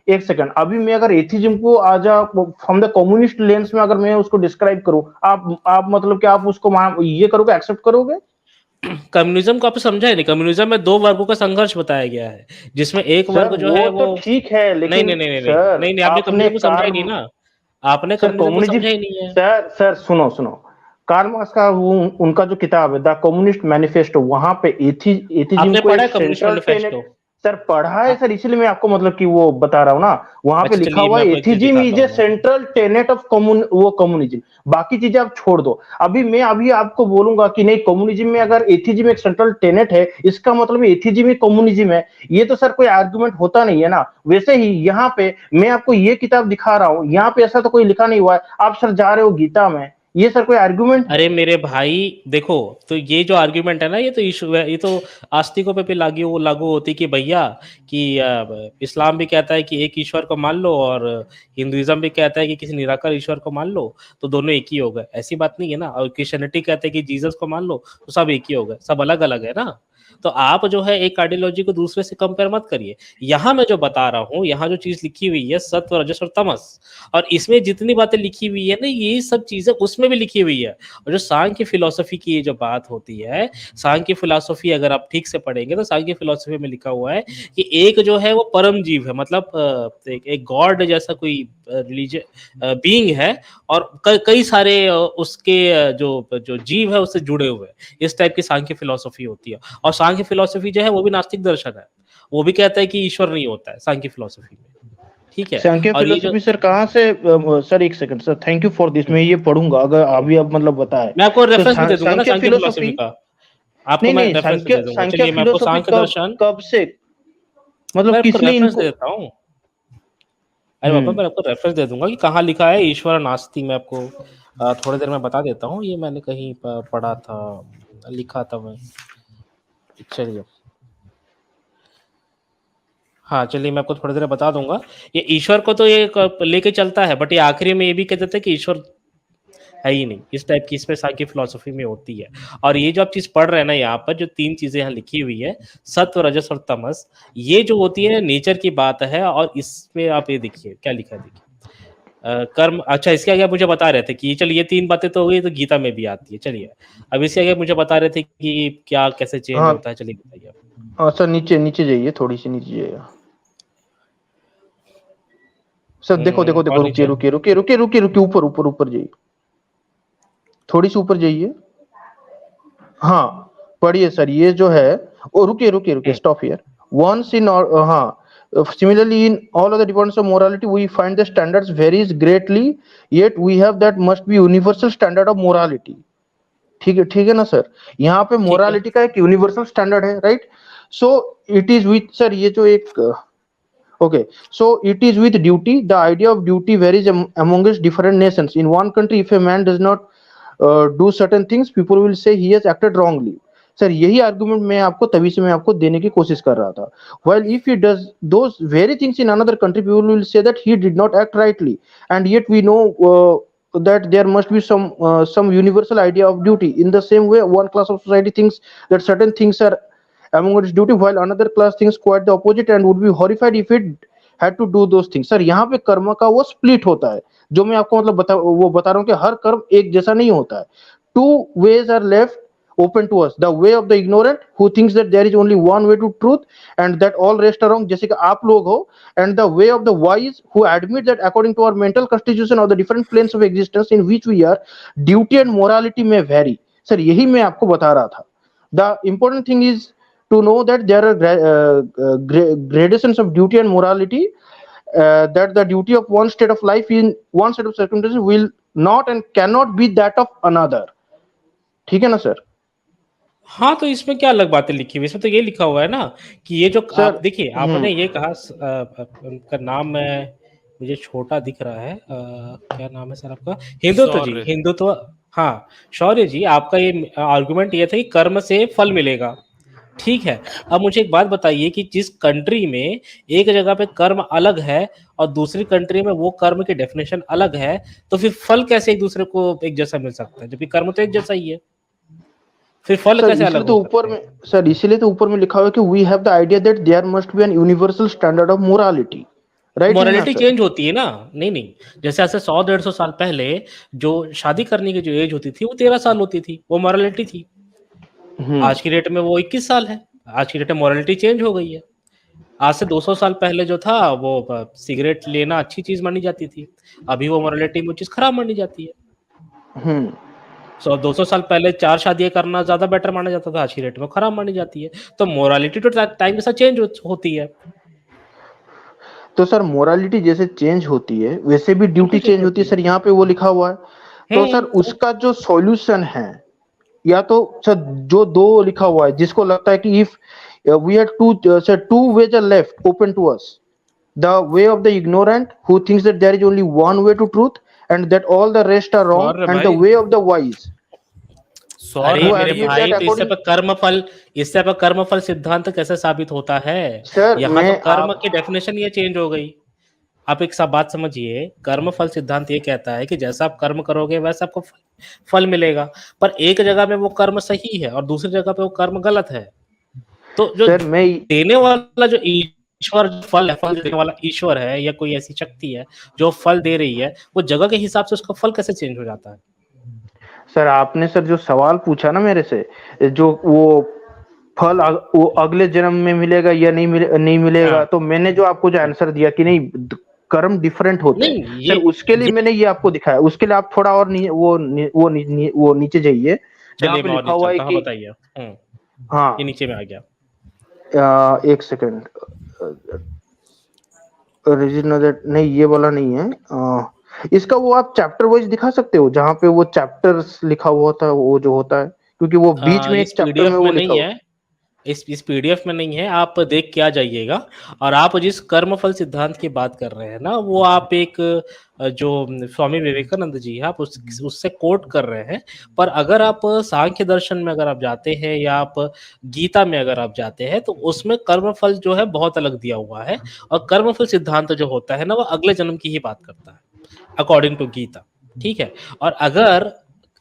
एक सेकंड, अभी मैं अगर एथिज्म को आज फ्रॉम द कम्युनिस्ट लेंस में अगर मैं उसको डिस्क्राइब करूं, आप मतलब कि आप उसको ये करोगे, एक्सेप्ट करोगे? कम्युनिज्म को आप समझा ही नहीं। कम्युनिज्म में 2 वर्गों का संघर्ष बताया गया है, जिसमें एक सर वर्ग जो वो है तो वो ठीक है, नहीं, लेकिन नहीं, नहीं, नहीं, नहीं, सर नहीं, नहीं, आपने आपने कम्युनिज्म को समझा ही नहीं ना। आपने सर कम्युनिज्म को कम्युनिज्म, समझा ही नहीं है। सर सुनो सुनो, कार्ल मार्क्स का वो उनका जो किताब है द कम्युनिस्ट मैनिफेस्टो, वहां पे एथिज्म आपने को पढ़ा एक है communist central manifesto? Tenet, sir पढ़ा है सर, इसलिए मैं आपको मतलब कि वो बता रहा हूँ ना। वहां पे अच्छा लिखा चलिए हुआ मैं है आपको एक चीज एथिज्म दिखाता इज ए हूँ मैं। Central Tenet of communism. बाकी चीजें आप छोड़ दो। अभी आपको बोलूंगा कि नहीं, कम्युनिज्म में अगर एथिज्म एक सेंट्रल टेनेट है, इसका मतलब एथिज्म ही कम्युनिज्म है, ये तो सर कोई आर्गुमेंट होता नहीं है ना। वैसे ही यहाँ पे मैं आपको ये किताब दिखा रहा हूँ, यहाँ पे ऐसा तो कोई लिखा नहीं हुआ है, आप सर जा रहे हो गीता में, ये सर कोई आर्गुमेंट है? अरे मेरे भाई देखो, तो ये जो आर्ग्यूमेंट है ना, ये तो इशू है, ये तो आस्तिकों पे भी लागू होती कि भैया कि इस्लाम भी कहता है कि एक ईश्वर को मान लो और हिंदुइज्म भी कहता है कि किसी निराकार ईश्वर को मान लो, तो दोनों एक ही हो गए। ऐसी बात नहीं है ना। और क्रिश्चियनिटी कहते हैं कि जीसस को मान लो, तो सब एक ही हो गए, सब अलग अलग है ना। तो आप जो है एक आइडियोलॉजी को दूसरे से कंपेयर मत करिए। यहाँ मैं जो बता रहा हूँ, यहाँ जो चीज लिखी हुई है सत्व रजस और तमस, और इसमें जितनी बातें लिखी हुई है ना, ये सब चीजें उसमें भी लिखी हुई है। और जो सांख्य फिलॉसफी की ये जो बात होती है, सांख्य फिलॉसफी अगर आप ठीक से पढ़ेंगे तो सांख्य फिलॉसफी में लिखा हुआ है कि एक जो है वो परम जीव है, मतलब एक गॉड जैसा कोई रिलीजन बीइंग है, और कई सारे उसके जो जो जीव है उससे जुड़े हुए हैं। इस टाइप की सांख्य फिलॉसफी होती है। और सांख्य फिलॉसफी जो है वो भी नास्तिक दर्शन है। वो भी कहता है कि ईश्वर नहीं होता है सांख्य फिलॉसफी में। ठीक है। सांख्य और ये जो फिलोसफी सर कहाँ से? सर एक second sir, thank you for this, मैं ये पढ़ूंगा अगर अभी आप मतलब बताए मैं आपको तो। रेफरेंस भी दे दूंगा ना सांख्य सांख्य फिलॉसफी फिलोसफी, का। आपको नहीं मैं नहीं, रेफरेंस भी दे दूंगा। सांख्य चलिए मैं आपको फिलोसफी सांख्य कब दर्शन, कब से, मतलब मैं आपको किसने रेफरेंस दे इनको? देता हूँ। अरे पापा मैं आपको रेफरेंस दे दूंगा कि कहाँ लिखा है ईश्वर नास्ति। मैं आपको थोड़ी देर में बता देता हूँ। ये मैंने कहीं पढ़ा था, लिखा था मैं। चलिए, हाँ चलिए मैं आपको थोड़ी देर में बता दूंगा। ये ईश्वर को तो ये लेके चलता है, बट ये आखिरी में ये भी कह देते हैं कि ईश्वर है ही नहीं। इस टाइप की इसमें सांख्य फिलॉसफी में होती है। और ये जो आप चीज पढ़ रहे हैं ना, यहाँ पर जो 3 चीजें यहाँ लिखी हुई है, सत्व रजस और तमस, ये जो होती है नेचर की बात है। और इसमें आप ये देखिए क्या लिखा है, देखिए कर्म। अच्छा इसके आगे आप मुझे बता रहे थे कि चलिए ये 3 बातें तो हो गई, तो गीता में भी आती है। चलिए अब इसके आगे मुझे बता रहे थे कि क्या कैसे चेंज हाँ होता है, चलिए बताइए आप। हाँ सर, नीचे नीचे जाइए, थोड़ी सी नीचे जाइए सर। देखो देखो देखो, और रुकिए नीचे रुकिए रुकिए रुकिए रुकिए रुकिए, ऊपर ऊपर ऊपर जाइए, थोड़ी सी ऊपर जाइए। हाँ पढ़िए सर, ये जो है, ओ रुकिए रुकिए रुकिए, स्टॉप हियर वंस इन, हाँ, similarly in all other departments of morality we find the standards varies greatly, yet we have that must be universal standard of morality। ठीक है ना सर, यहाँ पे ठीक है। मोरालिटी का एक यूनिवर्सल स्टैंडर्ड है, right? So it is with sir, ये जो एक, okay, so it is with duty, the idea of duty varies amongst different nations. In one country if a man does not do certain things, people will say he has acted wrongly। Sir यही argument मैं आपको तभी से मैं आपको देने की कोशिश कर रहा था। while if he does those very things in another country, people will say that he did not act rightly, and yet we know that there must be some universal idea of duty। in the same way, one class of society thinks that certain things are among its duty, while another class thinks quite the opposite and would be horrified if it had to do those things। Sir यहाँ पे कर्म का वो split होता है, जो मैं आपको मतलब बता रहा हूँ कि हर कर्म एक जैसा नहीं होता है। Two ways are left, open to us, the way of the ignorant who thinks that there is only one way to truth and that all rest are wrong, जैसे कि आप लोग हो, and the way of the wise who admit that according to our mental constitution or the different planes of existence in which we are, duty and morality may vary. Sir यही मैं आपको बता रहा था. The important thing is to know that there are gradations of duty and morality, that the duty of one state of life in one set of circumstances will not and cannot be that of another. ठीक है ना sir? हाँ, तो इसमें क्या अलग बातें लिखी हुई, इसमें तो ये लिखा हुआ है ना कि ये जो सर, आप देखिए आपने ये कहा उनका नाम मुझे छोटा दिख रहा है, क्या नाम है सर आपका? हिंदुत्व जी, हिंदुत्व, हाँ शौर्य जी, आपका ये आर्गुमेंट ये था कि कर्म से फल मिलेगा, ठीक है। अब मुझे एक बात बताइए कि जिस कंट्री में एक जगह पे कर्म अलग है और दूसरी कंट्री में वो कर्म की डेफिनेशन अलग है, तो फिर फल कैसे एक दूसरे को एक जैसा मिल सकता है, जबकि कर्म तो एक जैसा ही है, फिर फल कैसे अलग तो ऊपर में सर इसलिए तो ऊपर में लिखा हुआ है कि we have the idea that there must be an universal standard of morality, right? Morality change होती है ना, नहीं जैसे ऐसे 100-150 साल पहले जो शादी करने की जो एज होती थी वो 13 साल होती थी, वो मोरालिटी थी। आज की डेट में वो 21 साल है, आज की डेट में मोरालिटी चेंज हो गई है। आज से 200 साल पहले जो था वो सिगरेट लेना अच्छी चीज मानी जाती थी, अभी वो मोरालिटी में चीज खराब मानी जाती है। 200 साल पहले 4 शादियां करना ज्यादा बेटर माना जाता था, आज की डेट में खराब मानी जाती है। तो मोरालिटी तो टाइम के साथ चेंज होती है। तो सर मोरालिटी जैसे चेंज होती है वैसे भी ड्यूटी चेंज होती है सर, यहाँ पे वो लिखा हुआ है। तो सर उसका जो सॉल्यूशन है, या तो सर जो दो लिखा हुआ है जिसको लगता है कि if we have two ways are left open to us, the way of the ignorant who thinks that there is only one way to truth and that all the rest are wrong and the way of the wise. अरे मेरे भाई, इससे पर कर्मफल सिद्धांत कैसे साबित होता है? यहाँ तो कर्म की डेफिनेशन ये चेंज हो गई। आप एक सब बात समझिए, कर्मफल सिद्धांत ये कहता है कि जैसा आप कर्म करोगे वैसा आपको फल मिलेगा, पर एक जगह में वो कर्म सही है और दूसरी जगह पे वो कर्म गलत है। तो जो देने वाला जो ईश्वर फल है, फल देने वाला ईश्वर है या कोई ऐसी शक्ति है जो फल दे रही है, वो जगह के हिसाब से उसका फल कैसे चेंज हो जाता है? सर आपने सर जो सवाल पूछा ना मेरे से, जो वो फल वो अगले जन्म में मिलेगा या नहीं मिलेगा, हाँ। तो मैंने जो आपको जो आंसर दिया कि नहीं कर्म डिफरेंट होते हैं सर, उसके लिए मैंने ये आपको दिखाया। उसके लिए आप थोड़ा और वो नीचे जाइए जहाँ पे लिखा हुआ है कि बताइए। हाँ ये नीचे में आ गया। एक सेकंड, नहीं ये वाला नहीं है, इसका वो आप चैप्टर वाइज दिखा सकते हो जहाँ पे वो चैप्टर्स लिखा हुआ था, वो जो होता है, क्योंकि वो बीच में एक चैप्टर में वो लिखा हुआ है। इस पीडीएफ में नहीं है, आप देख के आ जाइएगा। और आप जिस कर्मफल सिद्धांत की बात कर रहे हैं ना, वो आप एक जो स्वामी विवेकानंद जी है आप उससे कोट कर रहे हैं। पर अगर आप सांख्य दर्शन में अगर आप जाते हैं या आप गीता में अगर आप जाते हैं, तो उसमें कर्मफल जो है बहुत अलग दिया हुआ है, और कर्मफल सिद्धांत जो होता है ना, वो अगले जन्म की ही बात करता है अकॉर्डिंग टू गीता, ठीक है। और अगर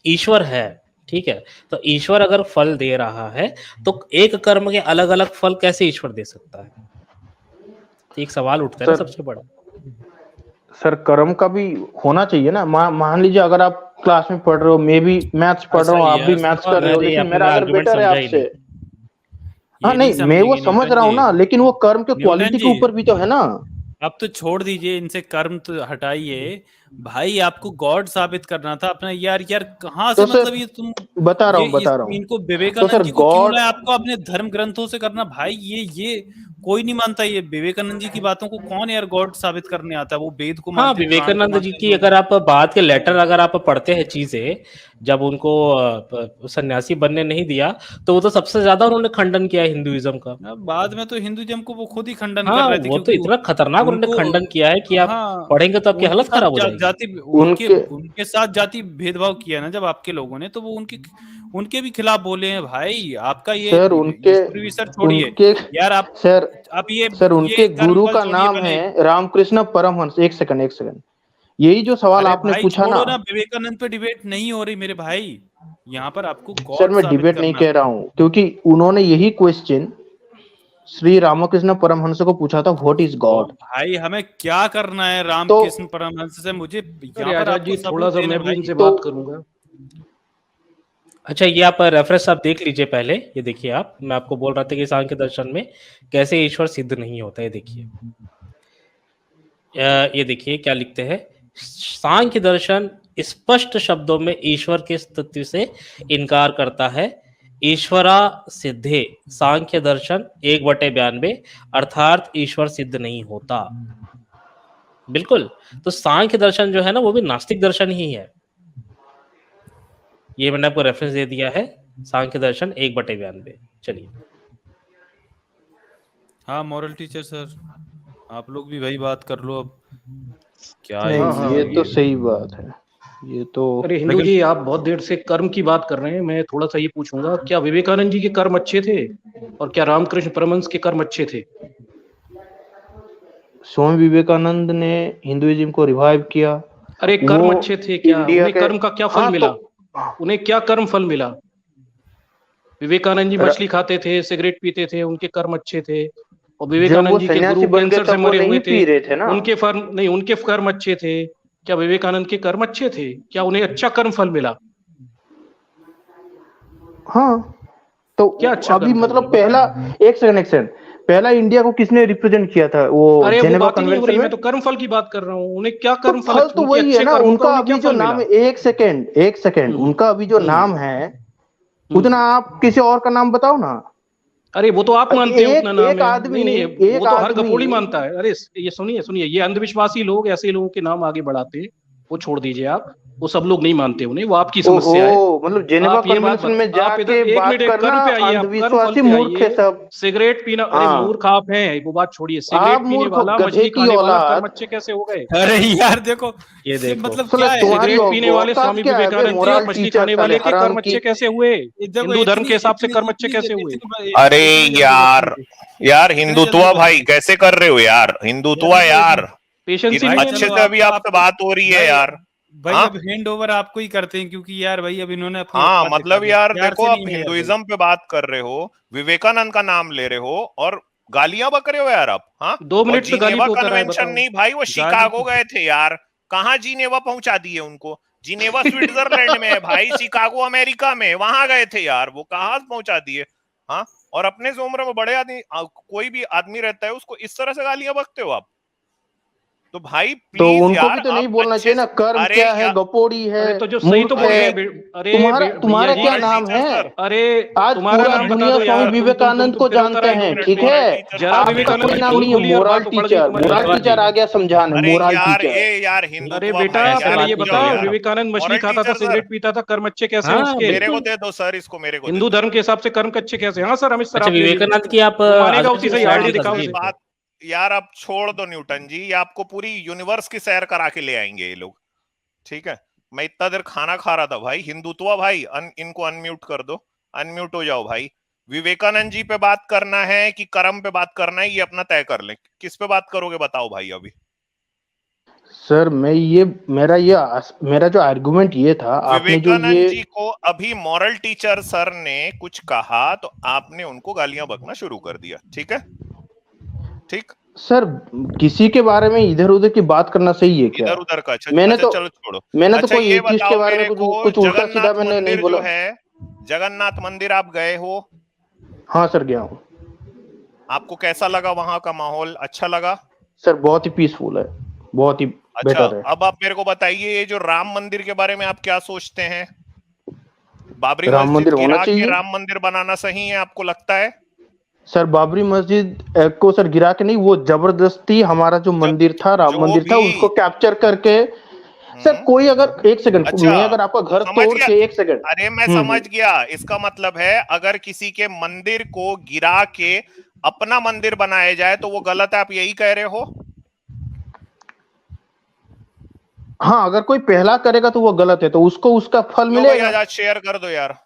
ईश्वर है, ठीक है, तो ईश्वर अगर फल दे रहा है तो एक कर्म के अलग अलग फल कैसे ईश्वर दे सकता है? एक सवाल उठता है ना सबसे बड़ा। सर कर्म का भी होना चाहिए ना। मान लीजिए अगर आप क्लास में पढ़ रहे हो, मैं भी मैथ्स पढ़ रहा हूँ, आप भी मैथ्स कर रहे हो, लेकिन मेरा अगर बेटर है आपसे, हाँ नहीं मैं वो समझ रहा हूँ ना, लेकिन वो कर्म के क्वालिटी के ऊपर भी तो है ना। अब तो छोड़ दीजिए, इनसे कर्म तो हटाइए भाई, आपको गॉड साबित करना था अपना। यार कहाँ से, मतलब ये तुम बता रहा हूँ इनको विवेकानंद जी को क्यों है आपको अपने धर्म ग्रंथों से करना भाई? ये कोई नहीं मानता ये विवेकानंद जी की बातों को। कौन यार गॉड साबित करने आता है? वो वेद को मानते हैं। विवेकानंद जी की अगर आप बाद के लेटर अगर आप पढ़ते हैं चीजें, जब उनको सन्यासी बनने नहीं दिया तो वो तो सबसे ज्यादा उन्होंने खंडन किया हिंदुइज्म का। बाद में तो हिंदुइज्म को वो खुद ही खंडन कर रहे थे। वो तो इतना खतरनाक उन्होंने खंडन किया है कि आप पढ़ेंगे तो आपकी हालत खराब हो जाएगी। उनके साथ जाति भेदभाव किया ना जब आपके लोगों ने, तो वो उनके भी खिलाफ बोले हैं भाई। आपका ये सर उनके छोड़िए यार, आप ये सर उनके गुरु का नाम है रामकृष्ण परमहंस। एक सेकंड, यही जो सवाल आपने पूछा ना, विवेकानंद पे डिबेट नहीं हो रही मेरे भाई, यहाँ पर आपको सर मैं डिबेट नहीं कह रहा हूँ, क्योंकि उन्होंने यही क्वेश्चन श्री रामकृष्ण परमहंस को पूछा था, व्हाट इज गॉड। भाई हमें क्या करना है रामकृष्ण परमहंस से? मुझे यहाँ पर थोड़ा सा मैं भी इनसे बात करूंगा। अच्छा, ये आप रेफरेंस आप देख लीजिए पहले। ये देखिए आप, मैं आपको बोल रहा था कि सांख्य दर्शन में कैसे ईश्वर सिद्ध नहीं होता है। देखिए ये देखिए क्या लिखते हैं, सांख्य दर्शन स्पष्ट शब्दों में ईश्वर के अस्तित्व से इनकार करता है। ईश्वरा सिद्धे सांख्य दर्शन 1/92, अर्थात ईश्वर सिद्ध नहीं होता। बिल्कुल। तो सांख्य दर्शन जो है ना, वो भी नास्तिक दर्शन ही है। ये मैंने आपको रेफरेंस दे दिया है, सांख्य दर्शन 1/92। चलिए। हाँ मॉरल टीचर सर, आप लोग भी वही बात कर लो अब। क्या नहीं, है ये तो सही बात है। ये तो अरे हिंदू जी, आप बहुत देर से कर्म की बात कर रहे हैं। मैं थोड़ा सा ये पूछूंगा, क्या विवेकानंद जी के कर्म अच्छे थे और क्या रामकृष्ण परमहंस के कर्म अच्छे थे? स्वामी विवेकानंद ने हिंदुइज्म को रिवाइव किया। अरे कर्म वो अच्छे थे क्या? इंडिया उन्हें के- कर्म का क्या फल हाँ, मिला? तो उन्हें क्या कर्म फल मिला? विवेकानंद जी मछली खाते थे, सिगरेट पीते थे, उनके कर्म अच्छे थे। और जब विवेकानंद वो जी के सन्यासी गुरु बन गए कैंसर से तब वो मरे हुए नहीं थे, पी रहे थे ना। उनके फर्म नहीं, उनके कर्म अच्छे थे। क्या विवेकानंद के कर्म अच्छे थे? क्या उन्हें अच्छा कर्म फल मिला? हाँ, तो क्या अच्छा अभी कर्म फल मतलब मिला? पहला एक सेकंड पहला इंडिया को किसने रिप्रेजेंट किया था वो अरे वो जेनेवा बात ही नहीं हो कन्वेंशन रही, में? मैं तो कर्म फल की बात कर रहा हूँ। उन्हें क्या तो कर्म फल तो उनके वही है अच्छे ना कर्मों का उनका। उन्हें अभी क्या जो फल नाम मिला? एक सेकंड उनका अभी जो नाम है उतना आप किसी और का नाम बताओ ना। अरे वो तो आप मानते हैं उतना नाम एक है। आदमी नहीं नहीं, एक वो तो हर आदमी गपोड़ी मानता है। अरे ये सुनिए सुनिए, ये अंधविश्वासी लोग ऐसे लोगों के नाम आगे बढ़ाते हैं, वो छोड़ दीजिए आप। वो सब लोग नहीं मानते उन्हें, वो आपकी समस्या है। ओहो, मतलब जेनेवा आप ये बात कन्वेंशन में आप इधर जाके एक बात मिनट, एक करना कर्म पे आइए, आप कर्म फल अंधविश्वासी पे मूर्ख है आइए। सब। सिगरेट पीना, अरे हाँ, मूर्ख आप हैं, वो बात छोड़िए। आप सिगरेट पीने मूर्ख हो, वाला, गधे मछली की खाने वाला कर्म औलाद। अच्छे कैसे हो गए? अरे यार देखो, ये देखो, मतलब साले क्या है तुम्हारी सिगरेट पीने वाले औकात स्वामी क्या है बे, विवेकानंद थे, मोरल मछली टीचर खाने साले वाले के हराम कर्म की। अच्छे कैसे हुए? देखो हिंदू धर्म के हिसाब से कर्म अच्छे इतनी कैसे हुए? अरे इतनी यार जल्दी यार इतनी हिंदुत्व जल्दी भाई कैसे कर रहे हो यार? हिंदुत्व यार यार पेशेंस ही भाई नहीं है अच्छे ना। से अभी आपसे बात हो रही है भाई यार। भाई हाँ अब हैंड ओवर आपको ही करते हैं, क्योंकि यार भाई अब इन्होंने अपनी हाँ, औकात दिखा मतलब दी। यार प्यार देखो, से आप नहीं मिलेगा कोई। हिंदुइज्म पे बात कर रहे हो, विवेकानंद का नाम ले रहे हो और गालियां बक रहे हो यार आप। हाँ, 2 और मिनट से गाली जिनेवा पे उतर आए, कन्वेंशन बताओ। नहीं भाई, वो गाली शिकागो गए थे यार। कहाँ जिनेवा पहुंचा दिए उनको? जिनेवा स्विट्जरलैंड में है भाई, शिकागो अमेरिका में, वहां गए थे यार, वो कहाँ पहुंचा दिए? हाँ, और अपने से उम्र में बड़े आदमी कोई भी आदमी रहता है उसको इस तरह से गालियां बकते हो आप? तो भाई तो प्लीज उनको यार भी तो आप नहीं बोलना अच्छे चाहिए ना, से। कर्म अरे क्या है, यार, गपोड़ी है, अरे तो जो सही तो मूर्ख बोल रहे है। हैं। अरे तुम्हारा भैया क्या जी, नाम है? टीचर, अरे आज तुम्हारा पूरा नाम बता दुनिया दो स्वामी यार। विवेकानंद को फिर उतर जानते आए 2 हैं, मिनट ठीक पे। है? जरा आपका विवेकानंद कोई जी नाम बोल नहीं है। खुली और मोरल बात उखड़ गई टीचर, तुम्हारी। मोरल धन्यवाद टीचर जी। आ गया समझाने, अरे मोरल यार टीचर। ये यार अरे हिंदुत्व बेटा, भाई ऐसे यार, पहले बात ये रुक नहीं जाओ बताओ, होगी। यार। विवेकानंद मछली मॉरल खाता था, टीचर सर, सिगरेट पीता था, कर्म अच्छे कैसे हैं हाँ उसके? मेरे को बिल्कुल। दे दो सर, इसको मेरे को दे हिंदू दो। धर्म के हिसाब से कर्म अच्छे कैसे? हाँ सर, अमित सर अच्छा, आप ले लीजिए। विवेकानंद की आप वो मानेगा आजादी उसी की से, स्लाइड आईडी निकाल दिखाओ ये दीजिए। उसे। बात यार आप छोड़ दो न्यूटन जी, ये आपको पूरी यूनिवर्स की सैर करा के ले आएंगे ये लोग। ठीक है, मैं इतना देर खाना खा रहा था भाई। हिंदुत्व भाई इनको अनम्यूट कर दो, अनम्यूट हो जाओ भाई। विवेकानंद जी पे बात करना है कि कर्म पे बात करना है, ये अपना तय कर लें। किस पे बात करोगे बताओ भाई अभी? सर मेरा जो आर्गुमेंट ये था, आपने जो विवेकानंद ये जी को अभी मॉरल टीचर सर ने कुछ कहा तो आपने उनको गालियां बकना शुरू कर दिया। ठीक है, ठीक। सर, किसी के बारे में इधर उधर की बात करना सही है क्या? इधर उधर का अच्छा मैंने अच्छा, तो चलो छोड़ो। मैंने तो अच्छा कोई ये एथिस्ट के बताओ बारे में मेरे कुछ को, कुछ उल्टा सीधा जगन्नाथ मैंने नहीं मंदिर बोला। जो है, जगन्नाथ मंदिर आप गए हो? हाँ सर, गया हूँ। आपको कैसा लगा? वहां का माहौल अच्छा लगा? सर बहुत ही पीसफुल है, बहुत ही अच्छा, बेटर है। अब आप मेरे को बताइए, ये जो राम मंदिर के बारे में आप क्या सोचते हैं? बाबरी राम मस्जिद मंदिर होना गिरा के चाहिए। राम मंदिर बनाना सही है आपको लगता है? सर बाबरी मस्जिद को सर गिरा के नहीं, वो जबरदस्ती हमारा जो मंदिर था, राम जो मंदिर था, भी उसको कैप्चर करके। सर कोई अगर एक सेकंड, अच्छा, मैं अगर आपका घर समझ तोड़ गया। के एक सेकंड। अरे मैं समझ गया, इसका मतलब है अगर किसी के मंदिर को गिरा के अपना मंदिर बनाया जाए तो वो गलत है, आप यही कह रहे हो? हाँ, अगर कोई पहला करेगा तो वो गलत है, तो उसको उसका फल लो भाई मिलेगा। आज शेयर कर दो यार,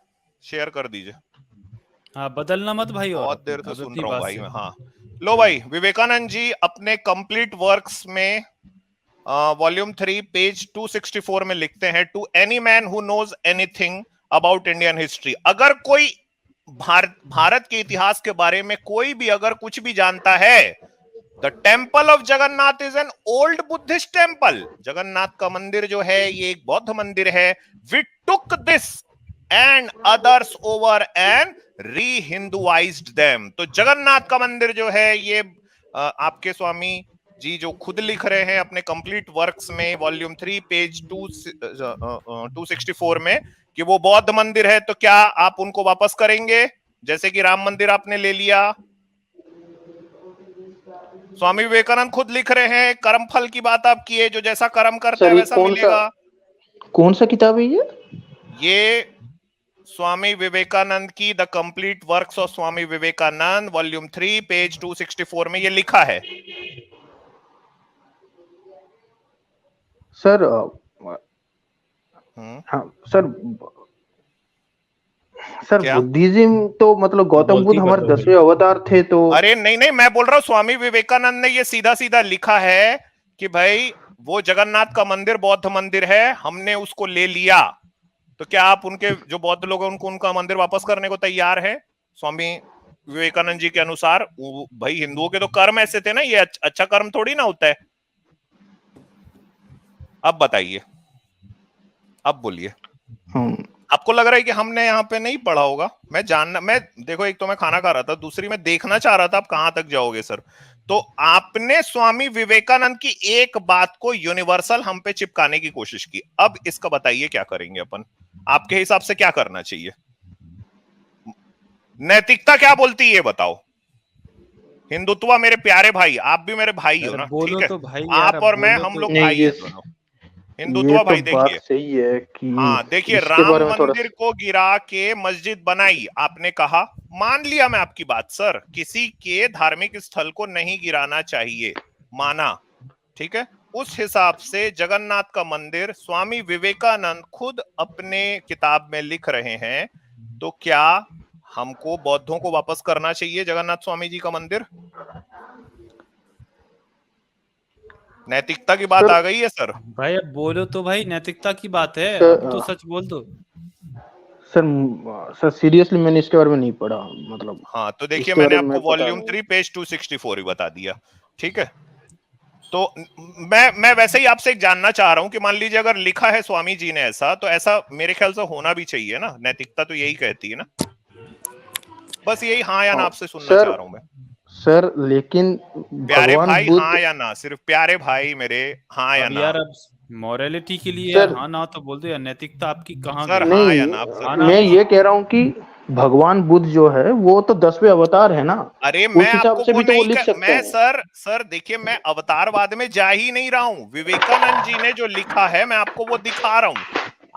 शेयर कर दीजिए। हाँ बदलना मत भाई, और बहुत देर से अब सुन इतनी रहा हूँ बात भाई से। मैं। हाँ, लो भाई, विवेकानंद जी अपने कंप्लीट वर्क्स में वॉल्यूम 3 पेज 264 में लिखते हैं, to any man who knows anything about Indian history. अगर कोई भारत के इतिहास के बारे में कोई भी अगर कुछ भी जानता है, the temple of Jagannath is an old Buddhist temple. Jagannath का मंदिर जो है ये एक बौद्ध मंदिर है। We took this and others over and re-Hinduized them. तो जगन्नाथ का मंदिर जो है ये आपके स्वामी जी जो खुद लिख रहे हैं अपने कंप्लीट वर्क्स में वॉल्यूम 3 पेज 264 में कि वो बौद्ध मंदिर है, तो क्या आप उनको वापस करेंगे जैसे कि राम मंदिर आपने ले लिया? स्वामी विवेकानंद खुद लिख रहे हैं, कर्म फल की बात आप किए, जो जैसा कर्म करता है वैसा मिलेगा। कौन सा किताब है ये स्वामी विवेकानंद की the complete works of Swami Vivekananda volume 3 page 264 में ये लिखा है। सर हाँ सर बुद्धिज्म तो मतलब गौतम बुद्ध हमारे 10वें अवतार थे, तो अरे नहीं नहीं, मैं बोल रहा हूँ स्वामी विवेकानंद ने ये सीधा सीधा लिखा है कि भाई वो जगन्नाथ का मंदिर बौद्ध मंदिर है, हमने उसको ले लिया, तो क्या आप उनके जो बौद्ध लोग हैं उनको उनका मंदिर वापस करने को तैयार है? स्वामी विवेकानंद जी के अनुसार भाई हिंदुओं के तो कर्म ऐसे थे ना, ये अच्छा कर्म थोड़ी ना होता है। अब बताइए, अब बोलिए। आपको लग रहा है कि हमने यहाँ पे नहीं पढ़ा होगा? मैं देखो, एक तो मैं खाना खा रहा था, दूसरी मैं देखना चाह रहा था आप कहां तक जाओगे सर। तो आपने स्वामी विवेकानंद की एक बात को यूनिवर्सल हम पे चिपकाने की कोशिश की। अब इसका बताइए क्या करेंगे अपन? आपके हिसाब से क्या करना चाहिए? नैतिकता क्या बोलती है ये बताओ। हिंदुत्व मेरे प्यारे भाई, आप भी मेरे भाई हो ना, ठीक है? तो भाई आप और मैं, हम लोग भाई हैं दोनों। हिंदुत्व भाई देखिए, सही है कि हाँ देखिए, राम मंदिर को गिरा के मस्जिद बनाई आपने कहा, मान लिया मैं आपकी बात सर, किसी के धार्मिक स्थल को नहीं गिराना चाहिए, माना, ठीक है। उस हिसाब से जगन्नाथ का मंदिर स्वामी विवेकानंद खुद अपने किताब में लिख रहे हैं, तो क्या हमको बौद्धों को वापस करना चाहिए जगन्नाथ स्वामी जी का मंदिर? नैतिकता की बात आ गई है सर। भाई अब बोलो तो भाई, नैतिकता की बात है, अब तो सच बोल दो सर सीरियसली मैंने इसके बारे में नहीं पढ़ा, मतलब हाँ तो देखिए, मैंने आपको वॉल्यूम 3 पेज 264 ही बता दिया, ठीक है। तो मैं वैसे ही आपसे एक जानना चाह रहा हूं कि मान लीजिए अगर लिखा है स्वामी जी ने ऐसा, तो ऐसा मेरे ख्याल से होना भी चाहिए ना, नैतिकता तो यही कहती है ना। बस यही हाँ या ना आपसे सुनना चाह रहा हूं मैं सर। लेकिन प्यारे भाई, हाँ या ना, सिर्फ प्यारे भाई मेरे, हाँ या ना। यार अब मॉरलिटी के लिए हाँ ना तो बोल दो यार, नैतिकता आपकी कहाँ सर? गई? हाँ या ना मैं ये कह रहा हूँ कि भगवान बुद्ध जो है वो तो 10वें अवतार है ना। अरे मैं आपको वो नहीं मैं सर देखिए, मैं अवतारवाद में जा ही नहीं रहा हूँ। विवेकानंद जी ने जो लिखा है मैं आपको वो दिखा रहा हूँ।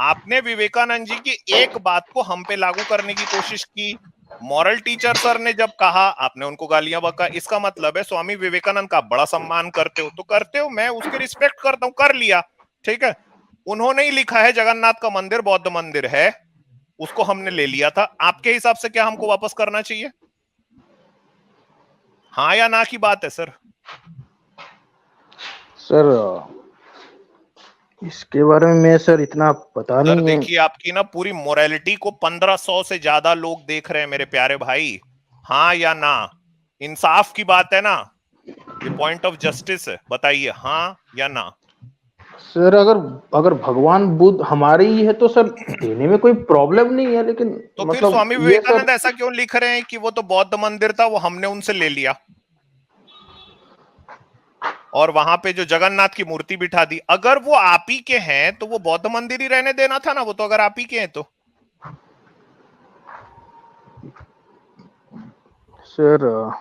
आपने विवेकानंद जी की एक बात को हम पे लागू करने की कोशिश की। मॉरल टीचर सर ने जब कहा, आपने उनको गालियां बका। इसका मतलब है स्वामी विवेकानंद का बड़ा सम्मान करते हो, तो करते हो, मैं उसकी रिस्पेक्ट करता हूं, कर लिया, ठीक है। उन्होंने ही लिखा है जगन्नाथ का मंदिर बौद्ध मंदिर है, उसको हमने ले लिया था। आपके हिसाब से क्या हमको वापस करना चाहिए? हाँ या ना की बात है सर। इसके बारे में मैं सर इतना पता नहीं है। देखिए, आपकी ना पूरी मोरालिटी को 1500 से ज्यादा लोग देख रहे हैं मेरे प्यारे भाई। हाँ या ना, इंसाफ की बात है ना, ये पॉइंट ऑफ जस्टिस है। बताइए हाँ या ना। सर अगर भगवान बुद्ध हमारे ही है तो सर देने में कोई प्रॉब्लम नहीं है, लेकिन तो फिर स्वामी विवेकानंद ऐसा क्यों लिख रहे हैं कि वो तो बौद्ध मंदिर था, वो हमने उनसे ले लिया और वहां पे जो जगन्नाथ की मूर्ति बिठा दी? अगर वो आप ही के हैं तो वो बौद्ध मंदिर ही रहने देना था ना, वो तो अगर आप ही के हैं तो। सर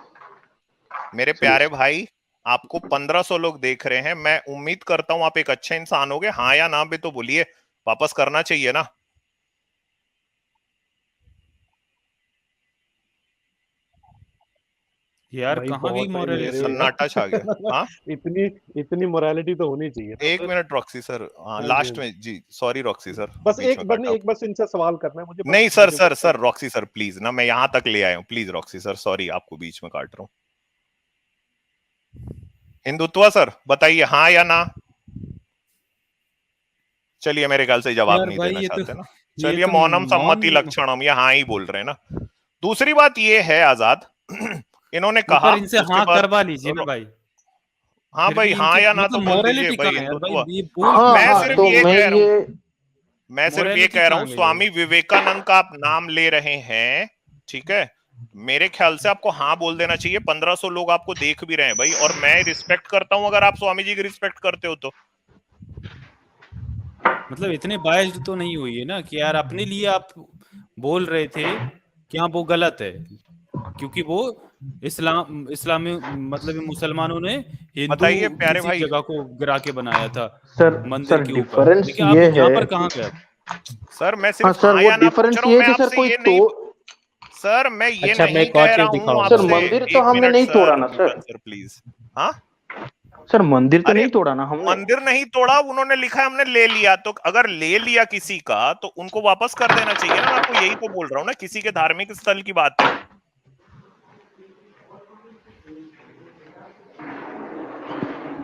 मेरे प्यारे भाई, आपको 1500 लोग देख रहे हैं, मैं उम्मीद करता हूं आप एक अच्छे इंसान होगे। हाँ या ना भी तो बोलिए, वापस करना चाहिए ना। यार कहाँ गई मोरालिटी? सन्नाटा छा गया। हाँ इतनी मोरालिटी तो होनी चाहिए। एक मिनट रॉक्सी सर, हाँ लास्ट में जी, सॉरी रॉक्सी सर, बस एक बस इनसे सवाल करना है मुझे। नहीं सर रॉक्सी सर प्लीज ना, मैं यहां तक ले आया हूँ, प्लीज रॉक्सी सर, सॉरी आपको बीच में काट रहा हूँ। हिंदुत्व सर बताइए हाँ या ना। चलिए, मेरे ख्याल से जवाब नहीं देना चाहते ना। चलिए, मौनम सम्मति लक्षणम, ये हाँ ही बोल रहे हैं ना। दूसरी बात ये है आजाद, इन्होंने कहा इनसे हाँ करवा लीजिए ना भाई। हाँ भाई, हाँ या ना तो बोल दीजिए भाई। मैं सिर्फ ये कह रहा हूँ, मैं सिर्फ ये Morality कह रहा हूँ, कहाँ गई स्वामी विवेकानंद का आप नाम ले रहे हैं, ठीक है, मेरे ख्याल से आपको हाँ बोल देना चाहिए। 1500 लोग आपको देख भी रहे हैं भाई, और मैं रिस्पेक्ट करता हूं अगर आप स्वामी जी की रिस्पेक्ट करते हो तो। मतलब इतने बायस्ड तो नहीं हुई है ना कि यार अपने लिए आप बोल रहे थे कि हाँ वो गलत है, क्योंकि वो इस्लामी मतलब मुसलमानों ने हिंदू बताइए प्यारे किसी भाई। जगह को गिरा के बनाया था सर मंदिर सर के ऊपर, डिफरेंस लेकिन आप ये यहाँ है पर कहाँ गए? सर मैं हाँ सिर्फ सर हाँ वो या ना पूछ डिफरेंस रहा हूँ, ये मैं है कि सर आपसे कोई ये तो नहीं, सर मैं ये अच्छा, मैं नहीं एक और कह रहा चीज हूँ दिखाऊंगा सर आपसे। मंदिर तो एक हमने मिनट नहीं तोड़ा सर, ना सर। Sir please. हाँ सर मंदिर तो अरे नहीं तोड़ा ना हमने। मंदिर नहीं तोड़ा, उन्होंने लिखा है हमने ले लिया, तो अगर ले लिया किसी का तो उनको वापस कर देना चाहिए ना। मैं आपको यही तो बोल रहा हूँ ना, किसी के धार्मिक स्थल की बात है।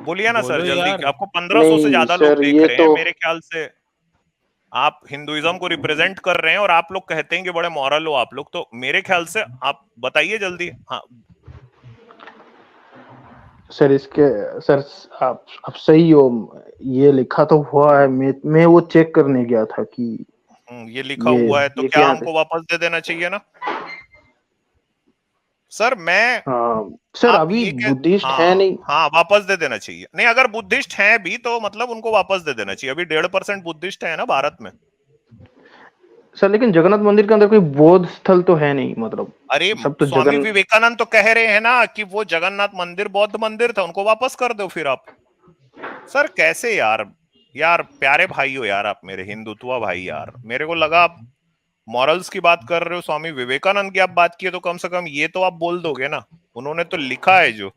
बोलिए ना सर बोलो जल्दी, यार। आपको 1500 से नहीं ज्यादा लोग सर देख ये रहे तो हैं मेरे ख्याल से। आप हिंदुइज्म को रिप्रेजेंट कर रहे हैं और आप लोग कहते हैं कि बड़े मॉरल हो आप लोग, तो मेरे ख्याल से आप बताइए जल्दी। हाँ सर इसके सर आप सही हो, ये लिखा तो हुआ है, मैं वो चेक करने गया था कि ये लिखा हुआ है, तो ये क्या क्या हमको वापस दे देना चाहिए ना सर? मैं सर आप अभी ये कह, बुद्धिस्ट है हाँ नहीं। हाँ वापस दे देना चाहिए। नहीं अगर बुद्धिस्ट हैं भी तो मतलब उनको वापस दे देना चाहिए। अभी 1.5% बुद्धिस्ट है ना भारत में। सर लेकिन जगन्नाथ मंदिर के अंदर कोई बौद्ध स्थल तो है नहीं, मतलब अरे सब तो स्वामी विवेकानंद तो कह रहे हैं ना कि वो जगन्नाथ मंदिर बौद्ध मंदिर था, उनको वापस कर दो फिर आप। सर कैसे यार, यार प्यारे भाई हो यार आप, मेरे हिंदुत्व भाई यार, मेरे को लगा आप मॉरल्स की बात कर रहे हो, स्वामी विवेकानंद की आप बात किए, तो कम से कम ये तो आप बोल दोगे ना, उन्होंने तो लिखा है जो,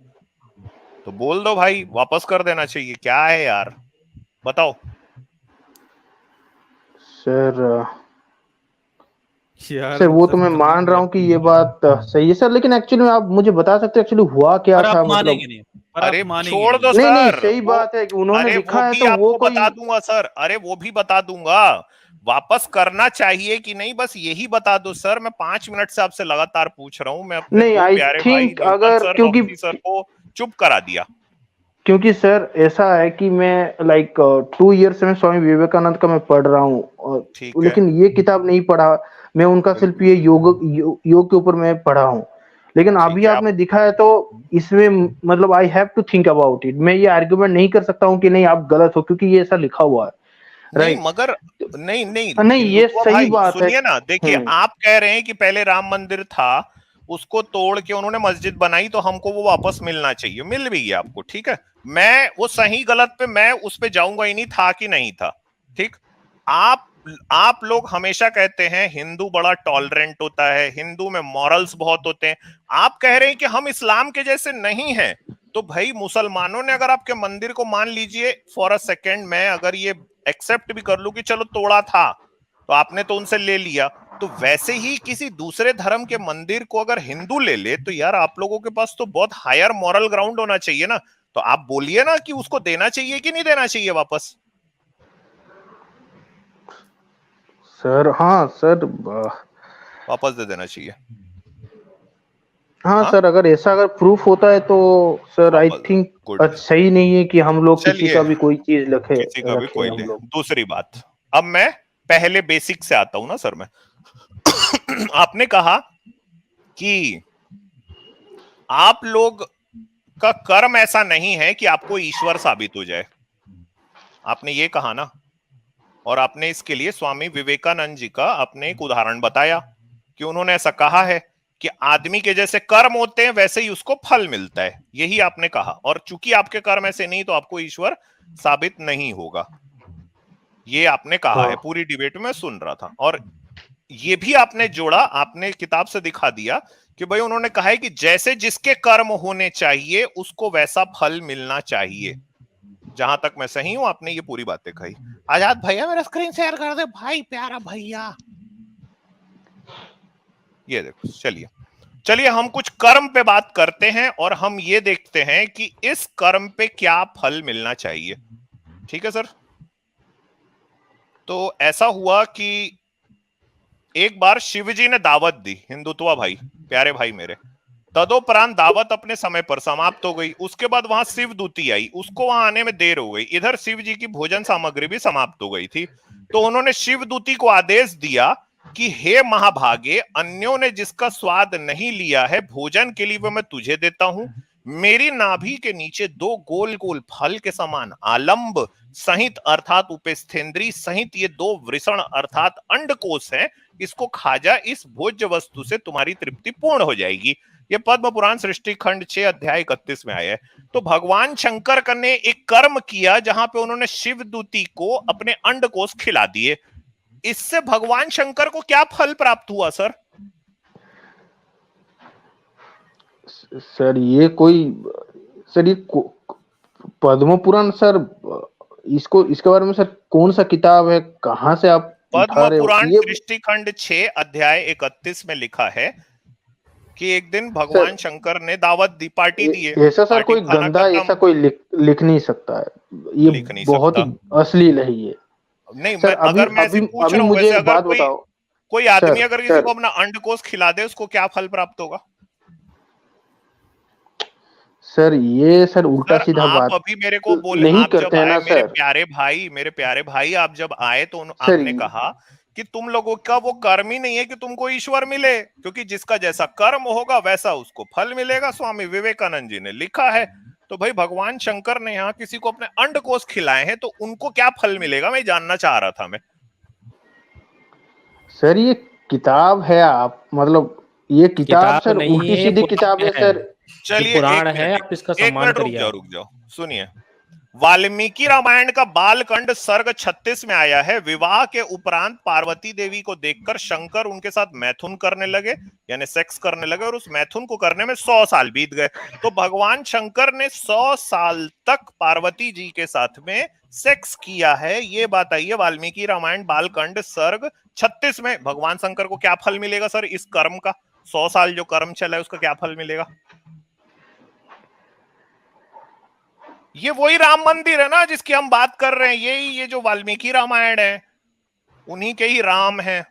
तो बोल दो भाई वापस कर देना चाहिए। क्या है यार बताओ। सर यार सर वो तो मतलब मैं कहाँ मान रहा गया? हूँ कि ये बात सही है सर, लेकिन एक्चुअली में आप मुझे बता सकते हैं एक्चुअली हुआ क्या पर आप था, मानेंगे मतलब नहीं, पर आप अरे मानेंगे छोड़ नहीं। दो नहीं नहीं सर सही वो, बात है कि उन्होंने अरे वो लिखा है भी तो वो आपको कोई बता दूंगा सर, अरे वो भी बता दूंगा। वापस करना चाहिए कि नहीं बस यही बता दो सर। मैं 5 मिनट से आपसे लगातार पूछ रहा हूं। मैं अपने नहीं। दो आई प्यारे भाई थिंक देवपाल अगर सर क्योंकि रॉकी सर को चुप करा दिया। क्योंकि सर ऐसा है कि मैं लाइक 2 ईयर से मैं स्वामी विवेकानंद का मैं पढ़ रहा हूँ, और ठीक है लेकिन ये किताब नहीं पढ़ा मैं उनका, सिर्फ बिल्कुल ये योग के ऊपर मैं पढ़ा हूँ। लेकिन ठीक अभी है। आप आपने दिखाया तो इसमें मतलब I have to think about it. मैं ये आर्ग्यूमेंट नहीं कर सकता हूँ कि नहीं आप गलत हो, क्योंकि ये ऐसा लिखा हुआ है। नहीं राइट। मगर नहीं नहीं नहीं ये हिंदुत्व सही भाई बात है। सुनिए ना, देखिए हम्म। आप कह रहे हैं कि पहले राम मंदिर था, उसको तोड़ के उन्होंने मस्जिद बनाई, तो हमको वो वापस मिलना चाहिए। मिल भी गया आपको, ठीक है। मैं वो सही गलत पे मैं उस पे जाऊंगा ही नहीं, था कि नहीं था, ठीक। आप आप लोग हमेशा कहते हैं हिंदू बड़ा टॉलरेंट होता है, हिंदू में मॉरल्स बहुत होते हैं। आप कह रहे हैं कि हम इस्लाम के जैसे नहीं हैं, तो भाई मुसलमानों ने अगर आपके मंदिर को, मान लीजिए फॉर अ सेकेंड मैं अगर ये एक्सेप्ट भी कर लूं कि चलो तोड़ा था, तो आपने तो उनसे ले लिया, तो वैसे ही किसी दूसरे धर्म के मंदिर को अगर हिंदू ले ले, तो यार आप लोगों के पास तो बहुत हायर मॉरल ग्राउंड होना चाहिए ना। तो आप बोलिए ना कि उसको देना चाहिए कि नहीं देना चाहिए वापस। सर हाँ सर वापस दे देना चाहिए। हाँ हाँ सर, अगर प्रूफ होता है तो सर आई वापस, थिंक गुड। सही नहीं है कि हम लोग किसी चलिए का भी कोई चीज किसी का भी रखे कोई हम ले। लोग। दूसरी बात, अब मैं पहले बेसिक से आता हूं ना सर। मैं आपने कहा कि आप लोग का कर्म ऐसा नहीं है कि आपको ईश्वर साबित हो जाए, आपने ये कहा ना। और आपने इसके लिए स्वामी विवेकानंद जी का आपने एक उदाहरण बताया कि उन्होंने ऐसा कहा है कि आदमी के जैसे कर्म होते हैं वैसे ही उसको फल मिलता है, यही आपने कहा। और चूंकि आपके कर्म ऐसे नहीं, तो आपको ईश्वर साबित नहीं होगा, ये आपने कहा है। हाँ पूरी डिबेट में सुन रहा था। और ये भी आपने जोड़ा, आपने किताब से दिखा दिया कि भाई उन्होंने कहा है कि जैसे जिसके कर्म होने चाहिए उसको वैसा फल मिलना चाहिए। जहां तक मैं सही हूं, आपने ये पूरी बातें कही। आजाद भैया मेरा स्क्रीन शेयर कर दे भाई, प्यारा भैया। ये देखो, चलिए चलिए हम कुछ कर्म पे बात करते हैं और हम ये देखते हैं कि इस कर्म पे क्या फल मिलना चाहिए। ठीक है सर। तो ऐसा हुआ कि एक बार शिवजी ने दावत दी, हिंदुत्व भाई, प्यारे भाई मेरे। तदोपरांत दावत अपने समय पर समाप्त हो गई। उसके बाद वहां शिव दूती आई, उसको वहां आने में देर हो गई। इधर शिव जी की भोजन सामग्री भी समाप्त हो गई थी। तो उन्होंने शिवदूती को आदेश दिया कि हे महाभागे, अन्यों ने जिसका स्वाद नहीं लिया है भोजन के लिए वो मैं तुझे देता हूं। मेरी नाभि के नीचे 2 गोल गोल फल के समान आलंब सहित अर्थात उपेस्थेंद्री सहित ये 2 वृषण अर्थात अंडकोश हैं, इसको खा जा, इस भोज्य वस्तु से तुम्हारी तृप्ति पूर्ण हो जाएगी। ये पद्म पुराण सृष्टि खंड 6 अध्याय 31 में आया है। तो भगवान शंकर ने एक कर्म किया जहां पे उन्होंने शिवदूती को अपने अंडकोश खिला दिए। इससे भगवान शंकर को क्या फल प्राप्त हुआ सर? सर ये पद्म पुराण सर, इसके बारे में सर कौन सा किताब है, कहाँ से आप पद्म पुराण सृष्टि खंड 6 अध्याय 31 में लिखा है कि एक दिन भगवान शंकर ने दावत दी, पार्टी दी है। ऐसा सर कोई गंदा ऐसा कोई लिख नहीं सकता है, ये बहुत ही अश्लील है ये। नहीं सर, अगर मैं पूछ रहा हूँ, वैसे अगर कोई आदमी अगर किसी को अपना अंडकोश खिला दे उसको क्या फल प्राप्त होगा? सर ये सर उल्टा सीधा बात अभी मेरे को बोले नहीं करते हैं ना सर। मेरे प्यारे भाई आप जब आए तो आपने कहा कि तुम लोगों का वो कर्म ही नहीं है कि तुमको ईश्वर मिले, क्योंकि जिसका जैसा कर्म होगा वैसा उसको फल मिलेगा, स्वामी विवेकानंद जी ने लिखा है। तो भाई भगवान शंकर ने यहाँ किसी को अपने अंडकोश खिलाए हैं तो उनको क्या फल मिलेगा, मैं जानना चाह रहा था मैं। सर ये किताब है, आप मतलब ये किताब सर उल्टी सीधी किताब है सर। चलिए पुराण है, आप इसका सम्मान करिए। रुक जाओ, सुनिए। वाल्मीकि रामायण का बालकांड सर्ग 36 में आया है, विवाह के उपरांत पार्वती देवी को देखकर शंकर उनके साथ मैथुन करने लगे, यानी सेक्स करने लगे, और उस मैथुन को करने में 100 साल बीत गए। तो भगवान शंकर ने 100 साल तक पार्वती जी के साथ में सेक्स किया है। ये बात आई है वाल्मीकि रामायण बालकांड सर्ग 36 में। भगवान शंकर को क्या फल मिलेगा सर इस कर्म का? 100 साल जो कर्म चला है उसका क्या फल मिलेगा? ये वही राम मंदिर है ना जिसकी हम बात कर रहे हैं, ये जो वाल्मीकि रामायण है उन्हीं के ही राम हैं।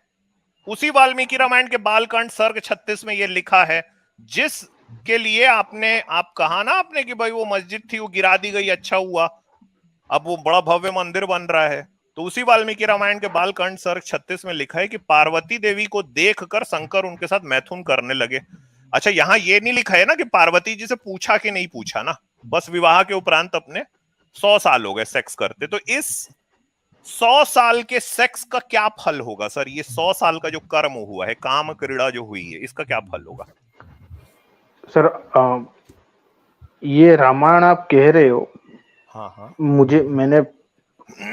उसी वाल्मीकि रामायण के बालकांड सर्ग 36 में ये लिखा है, जिस के लिए आप कहा ना आपने कि भाई वो मस्जिद थी वो गिरा दी गई, अच्छा हुआ अब वो बड़ा भव्य मंदिर बन रहा है। तो उसी वाल्मीकि रामायण के बालकांड सर्ग 36 में लिखा है कि पार्वती देवी को देखकर शंकर उनके साथ मैथुन करने लगे। अच्छा, यहाँ ये नहीं लिखा है ना कि पार्वती जी से पूछा कि नहीं पूछा ना, बस विवाह के उपरांत अपने 100 साल हो गए सेक्स करते। तो इस 100 साल के सेक्स का क्या फल होगा सर? ये 100 साल का जो कर्म हुआ है, काम क्रीड़ा जो हुई है, इसका क्या फल होगा सर? ये रामायण आप कह रहे हो, हाँ मैंने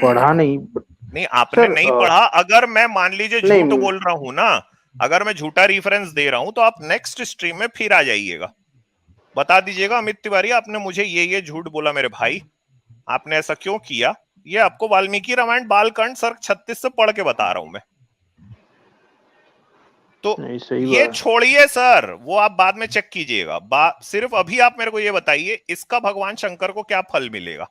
पढ़ा नहीं आपने नहीं पढ़ा। अगर मैं मान लीजिए झूठ बोल रहा हूं ना, अगर मैं झूठा रेफरेंस दे रहा हूं तो आप नेक्स्ट स्ट्रीम में फिर आ जाइएगा, बता दीजिएगा अमित तिवारी आपने मुझे ये झूठ बोला मेरे भाई, आपने ऐसा क्यों किया। ये आपको वाल्मीकि रामायण बालकांड सर्ग 36 से पढ़ के बता रहा हूं मैं। तो ये छोड़िए सर, वो आप बाद में चेक कीजिएगा। सिर्फ अभी आप मेरे को ये बताइए इसका भगवान शंकर को क्या फल मिलेगा?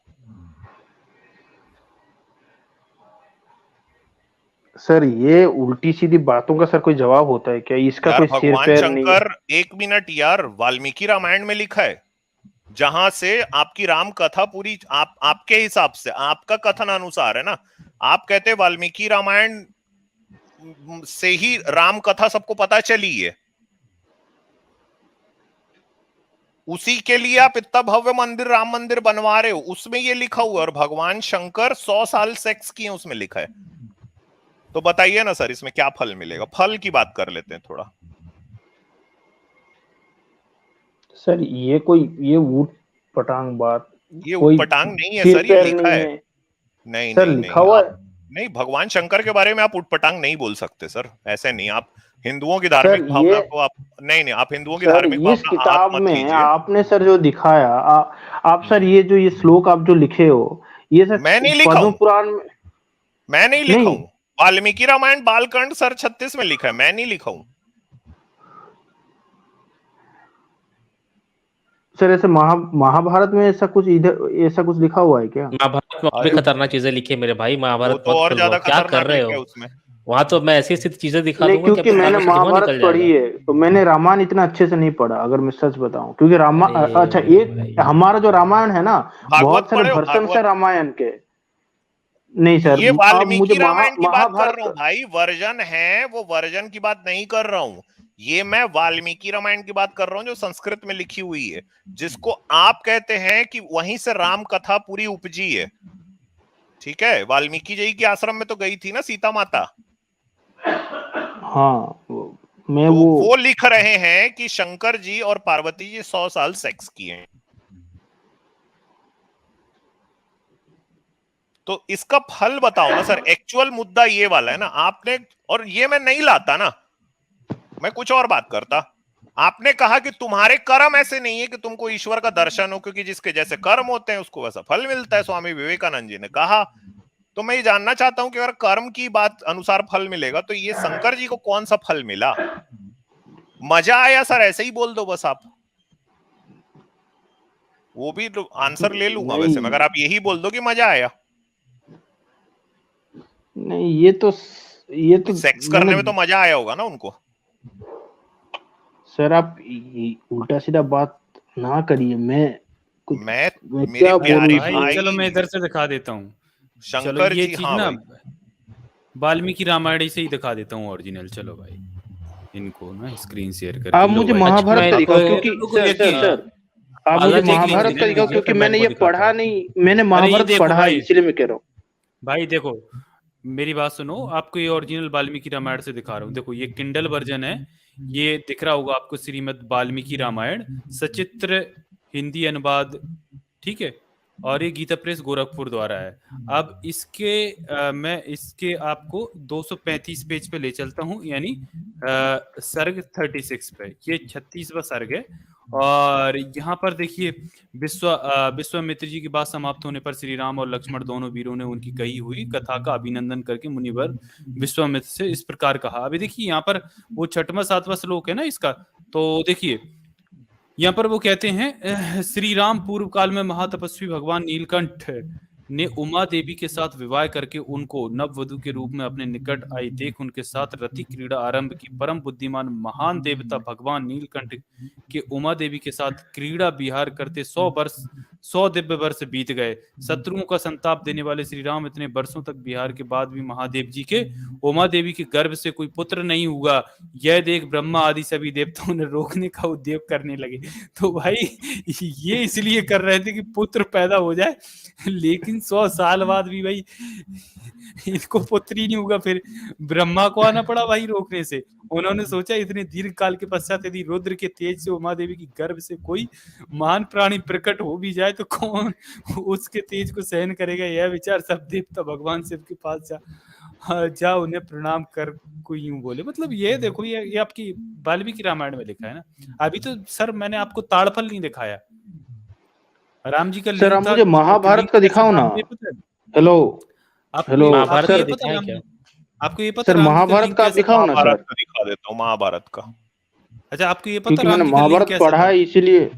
सर ये उल्टी सीधी बातों का सर कोई जवाब होता है क्या? इसका कोई सिर पैर नहीं। शंकर, एक मिनट यार, वाल्मीकि रामायण में लिखा है, जहां से आपकी राम कथा पूरी आपके हिसाब से, आपका कथन अनुसार है ना, आप कहते वाल्मीकि रामायण से ही राम कथा सबको पता चली है, उसी के लिए आप इतना भव्य मंदिर राम मंदिर बनवा रहे हो, उसमें ये लिखा हुआ है। और भगवान शंकर 100 साल सेक्स किए उसमें लिखा है। तो बताइए ना सर इसमें क्या फल मिलेगा? फल की बात कर लेते हैं थोड़ा। सर ये ऊट पटांग बात, ये ऊट पटांग नहीं है सर, ये लिखा है। नहीं सर लिखा हुआ नहीं, भगवान शंकर के बारे में आप उटपटांग नहीं बोल सकते सर, ऐसे नहीं। आप हिंदुओं की धार्मिक भावना को आप नहीं, आप हिंदुओं की धार्मिक भावना इस किताब में आपने सर जो दिखाया, आप सर ये श्लोक आप जो लिखे हो, ये सर मैं नहीं लिखा हूं, पुराण में मैं नहीं लिखा हूं, वाल्मीकि रामायण बालकांड सर 36 में लिखा है, मैं नहीं लिखा हूं सर। ऐसे महाभारत में ऐसा कुछ लिखा हुआ है क्या? महाभारत में और खतरनाक चीजें लिखी है मेरे भाई, महाभारत तो और ज्यादा क्या कर रहे हो उसमें? वहां तो मैं ऐसी चीजें दिखा दूंगा क्योंकि मैंने महाभारत पढ़ी है, तो मैंने रामायण इतना अच्छे से नहीं पढ़ा अगर मैं सच बताऊं, क्योंकि अच्छा एक हमारा जो रामायण है ना, बहुत सारे वर्जन है रामायण के। नहीं सर, ये आप वाल्मीकि मुझे रामायण की बात कर महाभारत रहा हूँ भाई, वर्जन है वो, वर्जन की बात नहीं कर रहा हूँ। ये मैं वाल्मीकि रामायण की बात कर रहा हूँ जो संस्कृत में लिखी हुई है, जिसको आप कहते हैं कि वहीं से राम कथा पूरी उपजी है। ठीक है, वाल्मीकि जी के आश्रम में तो गई थी ना सीता माता। हाँ, मैं तो वो वो लिख रहे हैं कि शंकर जी और पार्वती जी 100 साल सेक्स किए हैं। तो इसका फल बताओ ना सर, एक्चुअल मुद्दा ये वाला है ना आपने, और ये मैं नहीं लाता ना, मैं कुछ और बात करता। आपने कहा कि तुम्हारे कर्म ऐसे नहीं है कि तुमको ईश्वर का दर्शन हो, क्योंकि जिसके जैसे कर्म होते हैं उसको वैसा फल मिलता है, स्वामी विवेकानंद जी ने कहा। तो मैं ये जानना चाहता हूं कि अगर कर्म की बात अनुसार फल मिलेगा तो ये शंकर जी को कौन सा फल मिला? मजा आया सर, ऐसे ही बोल दो बस आप, वो भी तो आंसर ले लूंगा वैसे, मगर आप यही बोल दो कि मजा आया। नहीं, ये तो सेक्स करने में तो मजा आया होगा ना उनको। सर आप उल्टा सीधा बात ना करिए। मैं मेरे क्या प्यारे बोलूं? भाई चलो मैं इधर से दिखा देता हूँ। चलो शंकर ये जी, चीज हाँ ना भाई, वाल्मीकि रामायण से ही दिखा देता हूँ ओरिजिनल। चलो भाई इनको ना स्क्रीन शेयर करके आप लो मुझे भाई। महाभारत का मैं दिखाओ, आपको- क्योंकि सर आप आजाद मुझे जी की महाभारत का लिंक दिखाओ, दीजिए, क्योंकि फिर मैं मैंने इनको ये दिखाता पढ़ा हूँ। नहीं, मैंने अरे ये महाभारत देखो पढ़ा है, भाई, इसलिए मैं कह रहा हूँ। भाई देखो मेरी बात सुनो, आपको ये ओरिजिनल वाल्मीकि रामायण से दिखा रहा हूँ। देखो ये किंडल वर्जन है, ये दिख रहा होगा आपको, श्रीमद् वाल्मीकि रामायण सचित्र हिंदी अनुवाद, ठीक है। और ये गीता प्रेस गोरखपुर द्वारा है। अब इसके मैं इसके आपको 235 पेज पे ले चलता हूँ, यानी सर्ग 36 पे, ये 36वां सर्ग है। और यहाँ पर देखिए, विश्वामित्र जी की बात समाप्त होने पर श्री राम और लक्ष्मण दोनों वीरों ने उनकी कही हुई कथा का अभिनंदन करके मुनिवर विश्वामित्र से इस प्रकार कहा। अभी देखिए यहाँ पर वो 6वां 7वां श्लोक है ना इसका, तो देखिए यहाँ पर वो कहते हैं, श्री राम पूर्व काल में महातपस्वी भगवान नीलकंठ ने उमा देवी के साथ विवाह करके उनको नववधु के रूप में अपने निकट आई देख उनके साथ रति क्रीड़ा आरंभ की। परम बुद्धिमान महान देवता भगवान नीलकंठ के उमा देवी के साथ क्रीड़ा विहार करते 100 दिव्य वर्ष बीत गए। शत्रुओं का संताप देने वाले श्री राम इतने वर्षों तक विहार के बाद भी महादेव जी के उमा देवी के गर्भ से कोई पुत्र नहीं हुआ। यह देख ब्रह्मा आदि सभी देवताओं ने रोकने का उद्योग करने लगे। तो भाई ये इसलिए कर रहे थे कि पुत्र पैदा हो जाए, लेकिन 100 साल बाद भी भाई इनको पुत्र ही नहीं होगा। फिर ब्रह्मा को आना पड़ा भाई रोकने से। उन्होंने सोचा इतने दीर्घ काल के पश्चात यदि रुद्र के तेज से उमा देवी की गर्भ से कोई महान प्राणी प्रकट हो भी जाए तो कौन उसके तेज को सहन करेगा। यह विचार सब देवता भगवान शिव के पास जा उन्हें प्रणाम कर कोई यूं बोले। मतलब ये देखो, ये आपकी वाल्मीकि रामायण में लिखा है ना। अभी तो सर मैंने आपको ताड़फल नहीं दिखाया, राम जी का सर आप मुझे महाभारत का दिखाओ ना। हेलो हेलो महाभारत सर, का दिखाएं क्या? आपको ये पता सर महाभारत का दिखाओ ना महाभारत सर। का दिखा देता हूँ, महाभारत का। अच्छा आपको ये पता क्योंकि मैंने राम जी का लिंग महाभारत कैसा पढ़ा था? है, इसीलिए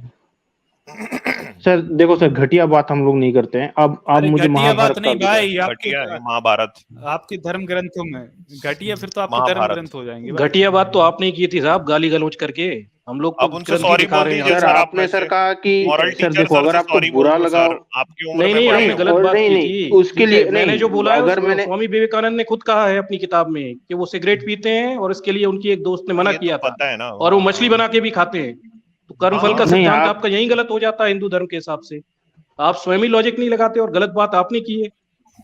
सर देखो सर, घटिया बात हम लोग नहीं करते हैं। अब आप अरे मुझे घटिया बात महाभारत का नहीं दिखाओ। भाई, घटिया है महाभारत। आपके धर्म ग्रंथों में घटिया, फिर तो आपके धर्म महाभारत। ग्रंथ हो जाएंगे भाई। घटिया बात तो आपने की थी साहब, गाली गलौज करके। हम लोग अब तो उनसे ग्रंथ ही सॉरी दिखा बोल रहे हैं दीजिए सर आपको। सर, आपने सर कहा कि मॉरल सर टीचर देखो, सर अगर से आपको सॉरी बोल बुरा दो लगा, सर, आपकी उम्र नहीं में नहीं, बड़े आपने हो। गलत और बात की नहीं, थी। उसके ठीक लिए है, मैंने नहीं, जो बोला है अगर मैंने स्वामी विवेकानंद ने खुद कहा है अपनी किताब में कि वो सिगरेट पीते हैं और इसके लिए उनकी एक दोस्त ने मना ये तो किया था, पता है ना। और वो मछली बना के भी खाते हैं। तो कर्मफल का हाँ। नहीं, सिद्धांत आप आपका यही गलत हो जाता है हिंदू धर्म के हिसाब से। आप स्वयं ही लॉजिक नहीं लगाते और गलत बात आपने की है।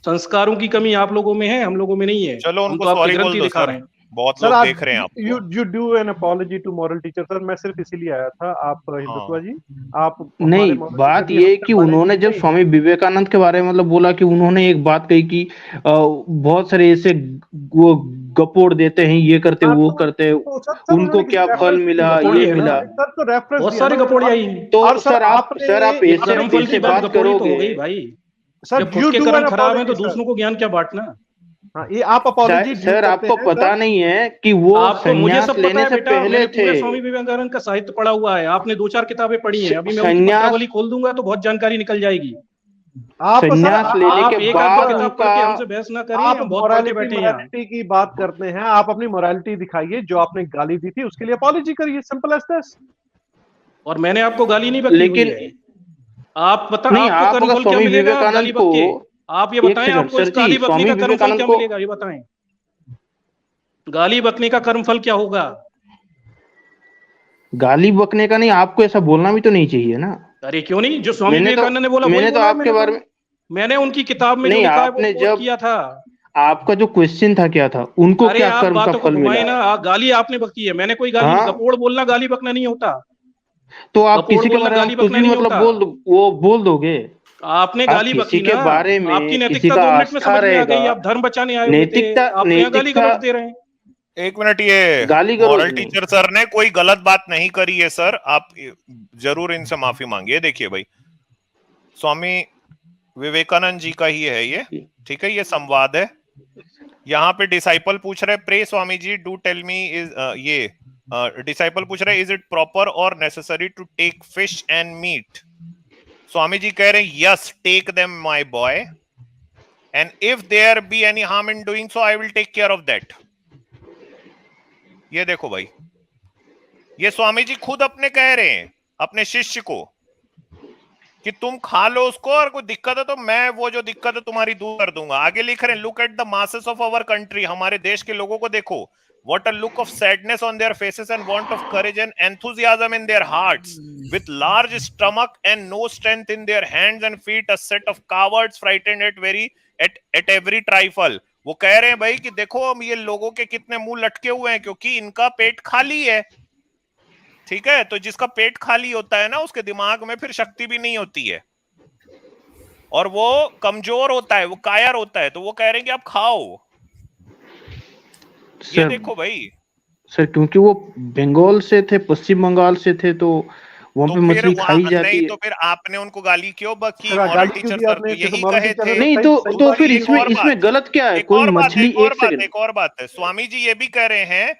संस्कारों की कमी आप लोगों में है, हम लोगों में नहीं है। चलो हम उनको तो आपके सॉरी ग्रंथ बोल ही दो दिखा सर, रहे हैं। बहुत सर लोग आप देख रहे हैं आपको। You do an apology to moral teacher. Sir मैं सिर्फ इसीलिए आया था, आप हिंदुत्व जी, आप नहीं, हमारे moral बात teacher ये है भी कि हमसे उन्होंने पढ़े जब नहीं। स्वामी विवेकानंद के बारे में मतलब बोला कि उन्होंने एक बात कही कि बहुत सारे ऐसे वो गपोड़ देते हैं, ये करते हाँ, वो तो- करते, तो सर उनको उन्होंने क्या किसी फल reference मिला, दिया। गपोड़ी ये है ना। मिला। सर तो रेफरेंस बहुत सारे गपोड़ी आई हैं। तो और सर आप आपने ये ऐसे कर्मफल की ऐसे बात बात गपोड़ी तो हो करोगे। गई भाई। सर जब यू खुद के डू कर्म एन खराब है तो अपॉलजी दूसरों को ज्ञान क्या बांटना। हाँ, ये आप अपॉलजी सर आपको पता नहीं है कि वो आपको मुझे संन्यास सब पता लेने है से बेटा, पहले मैंने थे। पूरे स्वामी विवेकानंद का साहित्य पढ़ा हुआ है। आपने 2-4 किताबें पढ़ी हैं, अभी मैं उनकी संन्यास पत्रावली खोल दूंगा तो बहुत जानकारी निकल जाएगी। आप सर संन्यास लेने आप के एक आध बाद किताब पढ़ उनका के हमसे बहस ना करें, आप हम बहुत पढ़ के बैठे हैं यहाँ। मोरालिटी की बात करते हैं, आप अपनी मोरालिटी दिखाइए। जो आपने गाली दी थी उसके लिए अपॉलजी करिए, सिंपल एज दिस। और मैंने आपको गाली नहीं बकी हुई लेकिन है। आप बता, नहीं, आपको आप अगर कर्मफल क्या स्वामी मिलेगा विवेकानंद गाली को बक के? आप ये एक बताएं, सेकंड आपको इस सर जी, गाली बकने स्वामी का कर्मफल विवेकानंद क्या को मिलेगा, ये बताएं। गाली बकने का कर्मफल क्या होगा? गाली बकने का नहीं, आपको ऐसा बोलना भी तो नहीं चाहिए ना। अरे क्यों नहीं, जो स्वामी विवेकानंद ने बोला वही मैंने तो बोला है आपके बारे में मैंने उनकी किताब में जो नहीं, लिखा है वो आपने कोट जब किया था। आपका जो क्वेश्चन था क्या था, उनको अरे क्या आप कर्म का बातों को फल मिला घुमाए ना, है? गाली आपने बकी है, मैंने कोई गाली नहीं। हाँ, गपोड़ बोलना गाली बकना नहीं होता। तो आप गपोड़ किसी के बोलना बारे में गाली कुछ बकना भी नहीं मतलब होता। वो बोल दोगे? आपने आप गाली किसी बकी के ना, बारे आपकी में किसी नैतिकता का 2 मिनट में आस्था समझ में आ रहेगा। गई। आप धर्म बचाने आए हुए थे, नैतिकता आप यहाँ गाली नैतिकता गलौज दे रहे हैं। एक मिनट, ये गाली गलौज मॉरल नहीं। टीचर सर ने कोई गलत बात नहीं करी है सर, आप जरूर इनसे माफी मांगिए। देखिए भाई, स्वामी विवेकानंद जी का ही है ये, ठीक है, ये संवाद है। यहाँ पे डिसाइपल पूछ रहे, pray Swami ji do tell me, is ये डिसाइपल पूछ रहे, इज इट प्रॉपर और necessary to take fish and meat? Swami ji कह रहे हैं, yes take them my boy, and if there be any harm in doing so I will take care of that. ये देखो भाई, ये स्वामी जी खुद अपने कह रहे हैं अपने शिष्य को कि तुम खा लो उसको, और कोई दिक्कत है तो मैं वो जो दिक्कत है तुम्हारी दूर कर दूंगा। आगे लिख रहे हैं, look at the masses of our country, हमारे देश के लोगों को देखो, what a look of sadness on their faces and want of courage and enthusiasm in their hearts, with large stomach and no strength in their hands and feet, a set of cowards frightened at every trifle। वो कह रहे हैं भाई कि देखो हम ये लोगों के कितने मुंह लटके हुए हैं, क्योंकि इनका पेट खाली है, ठीक है। तो जिसका पेट खाली होता है ना, उसके दिमाग में फिर शक्ति भी नहीं होती है, और वो कमजोर होता है, वो कायर होता है। तो वो कह रहे हैं कि आप खाओ। ये देखो भाई सर, क्योंकि वो बंगाल से थे, पश्चिम बंगाल से थे, तो वहां पे मछली खाई जाती है। तो फिर आपने उनको गाली क्यों बकी? सर, मॉरल गाली टीचर क्यों दी सर तो आपने? यही मॉरल कहे टीचर थे। नहीं तो फिर इसमें गलत क्या है? कोई मछली एक और बात है, स्वामी जी ये भी कह रहे हैं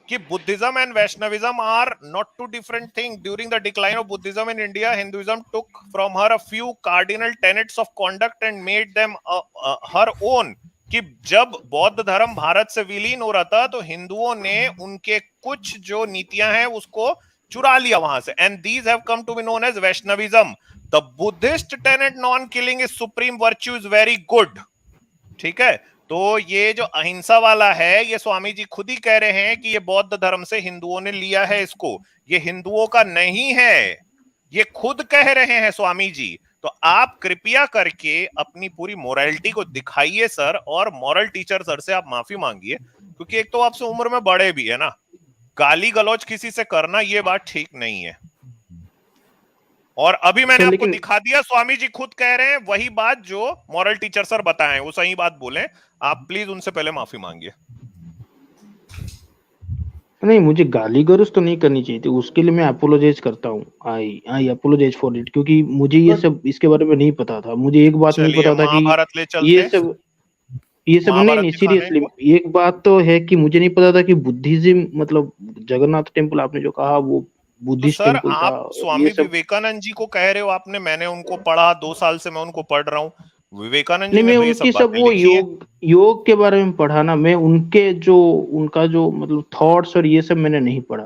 कि Buddhism and Vaishnavism are not two different thing. During the decline of Buddhism in India, Hinduism took from her a few cardinal tenets of conduct and made them her own. कि जब बौद्ध धर्म भारत से विलीन हो रहा था, तो हिंदुओं ने उनके कुछ जो नीतियां हैं उसको चुरा लिया वहां से, and these have come to be known as Vaishnavism. The Buddhist tenet non killing is supreme virtue is very good, ठीक है। तो ये जो अहिंसा वाला है, ये स्वामी जी खुद ही कह रहे हैं कि ये बौद्ध धर्म से हिंदुओं ने लिया है इसको, ये हिंदुओं का नहीं है, ये खुद कह रहे हैं स्वामी जी। तो आप कृपया करके अपनी पूरी मोरालिटी को दिखाइए सर, और मॉरल टीचर सर से आप माफी मांगिए, क्योंकि एक तो आपसे उम्र में बड़े भी है ना, गाली गलौज किसी से करना ये बात ठीक नहीं है। और अभी मैंने आपको दिखा दिया, स्वामी जी खुद कह रहे हैं वही बात जो मॉरल टीचर सर बताएं, वो सही बात बोले। आप प्लीज उनसे पहले माफी मांगिए। नहीं, मुझे गाली गलौज तो नहीं करनी चाहिए थी, उसके लिए मैं अपोलोजाइज करता हूँ। आई अपोलोजाइज फॉर इट, क्योंकि मुझे ये सब इसके बारे में नहीं पता था। मुझे एक बात नहीं पता था कि ये सब नहीं सीरियसली एक बात तो है कि मुझे नहीं पता था कि बुद्धिज्म मतलब जगन्नाथ टेम्पल आपने जो कहा वो बुद्धिस्ट टेम्पल था। आप स्वामी विवेकानंद जी को कह रहे हो आपने, मैंने उनको पढ़ा, 2 साल से मैं उनको पढ़ रहा हूँ। विवेकानंद जी नहीं, मैं उनकी सब वो योग के बारे में पढ़ा ना, मैं उनका जो मतलब थॉट्स और ये सब मैंने नहीं पढ़ा।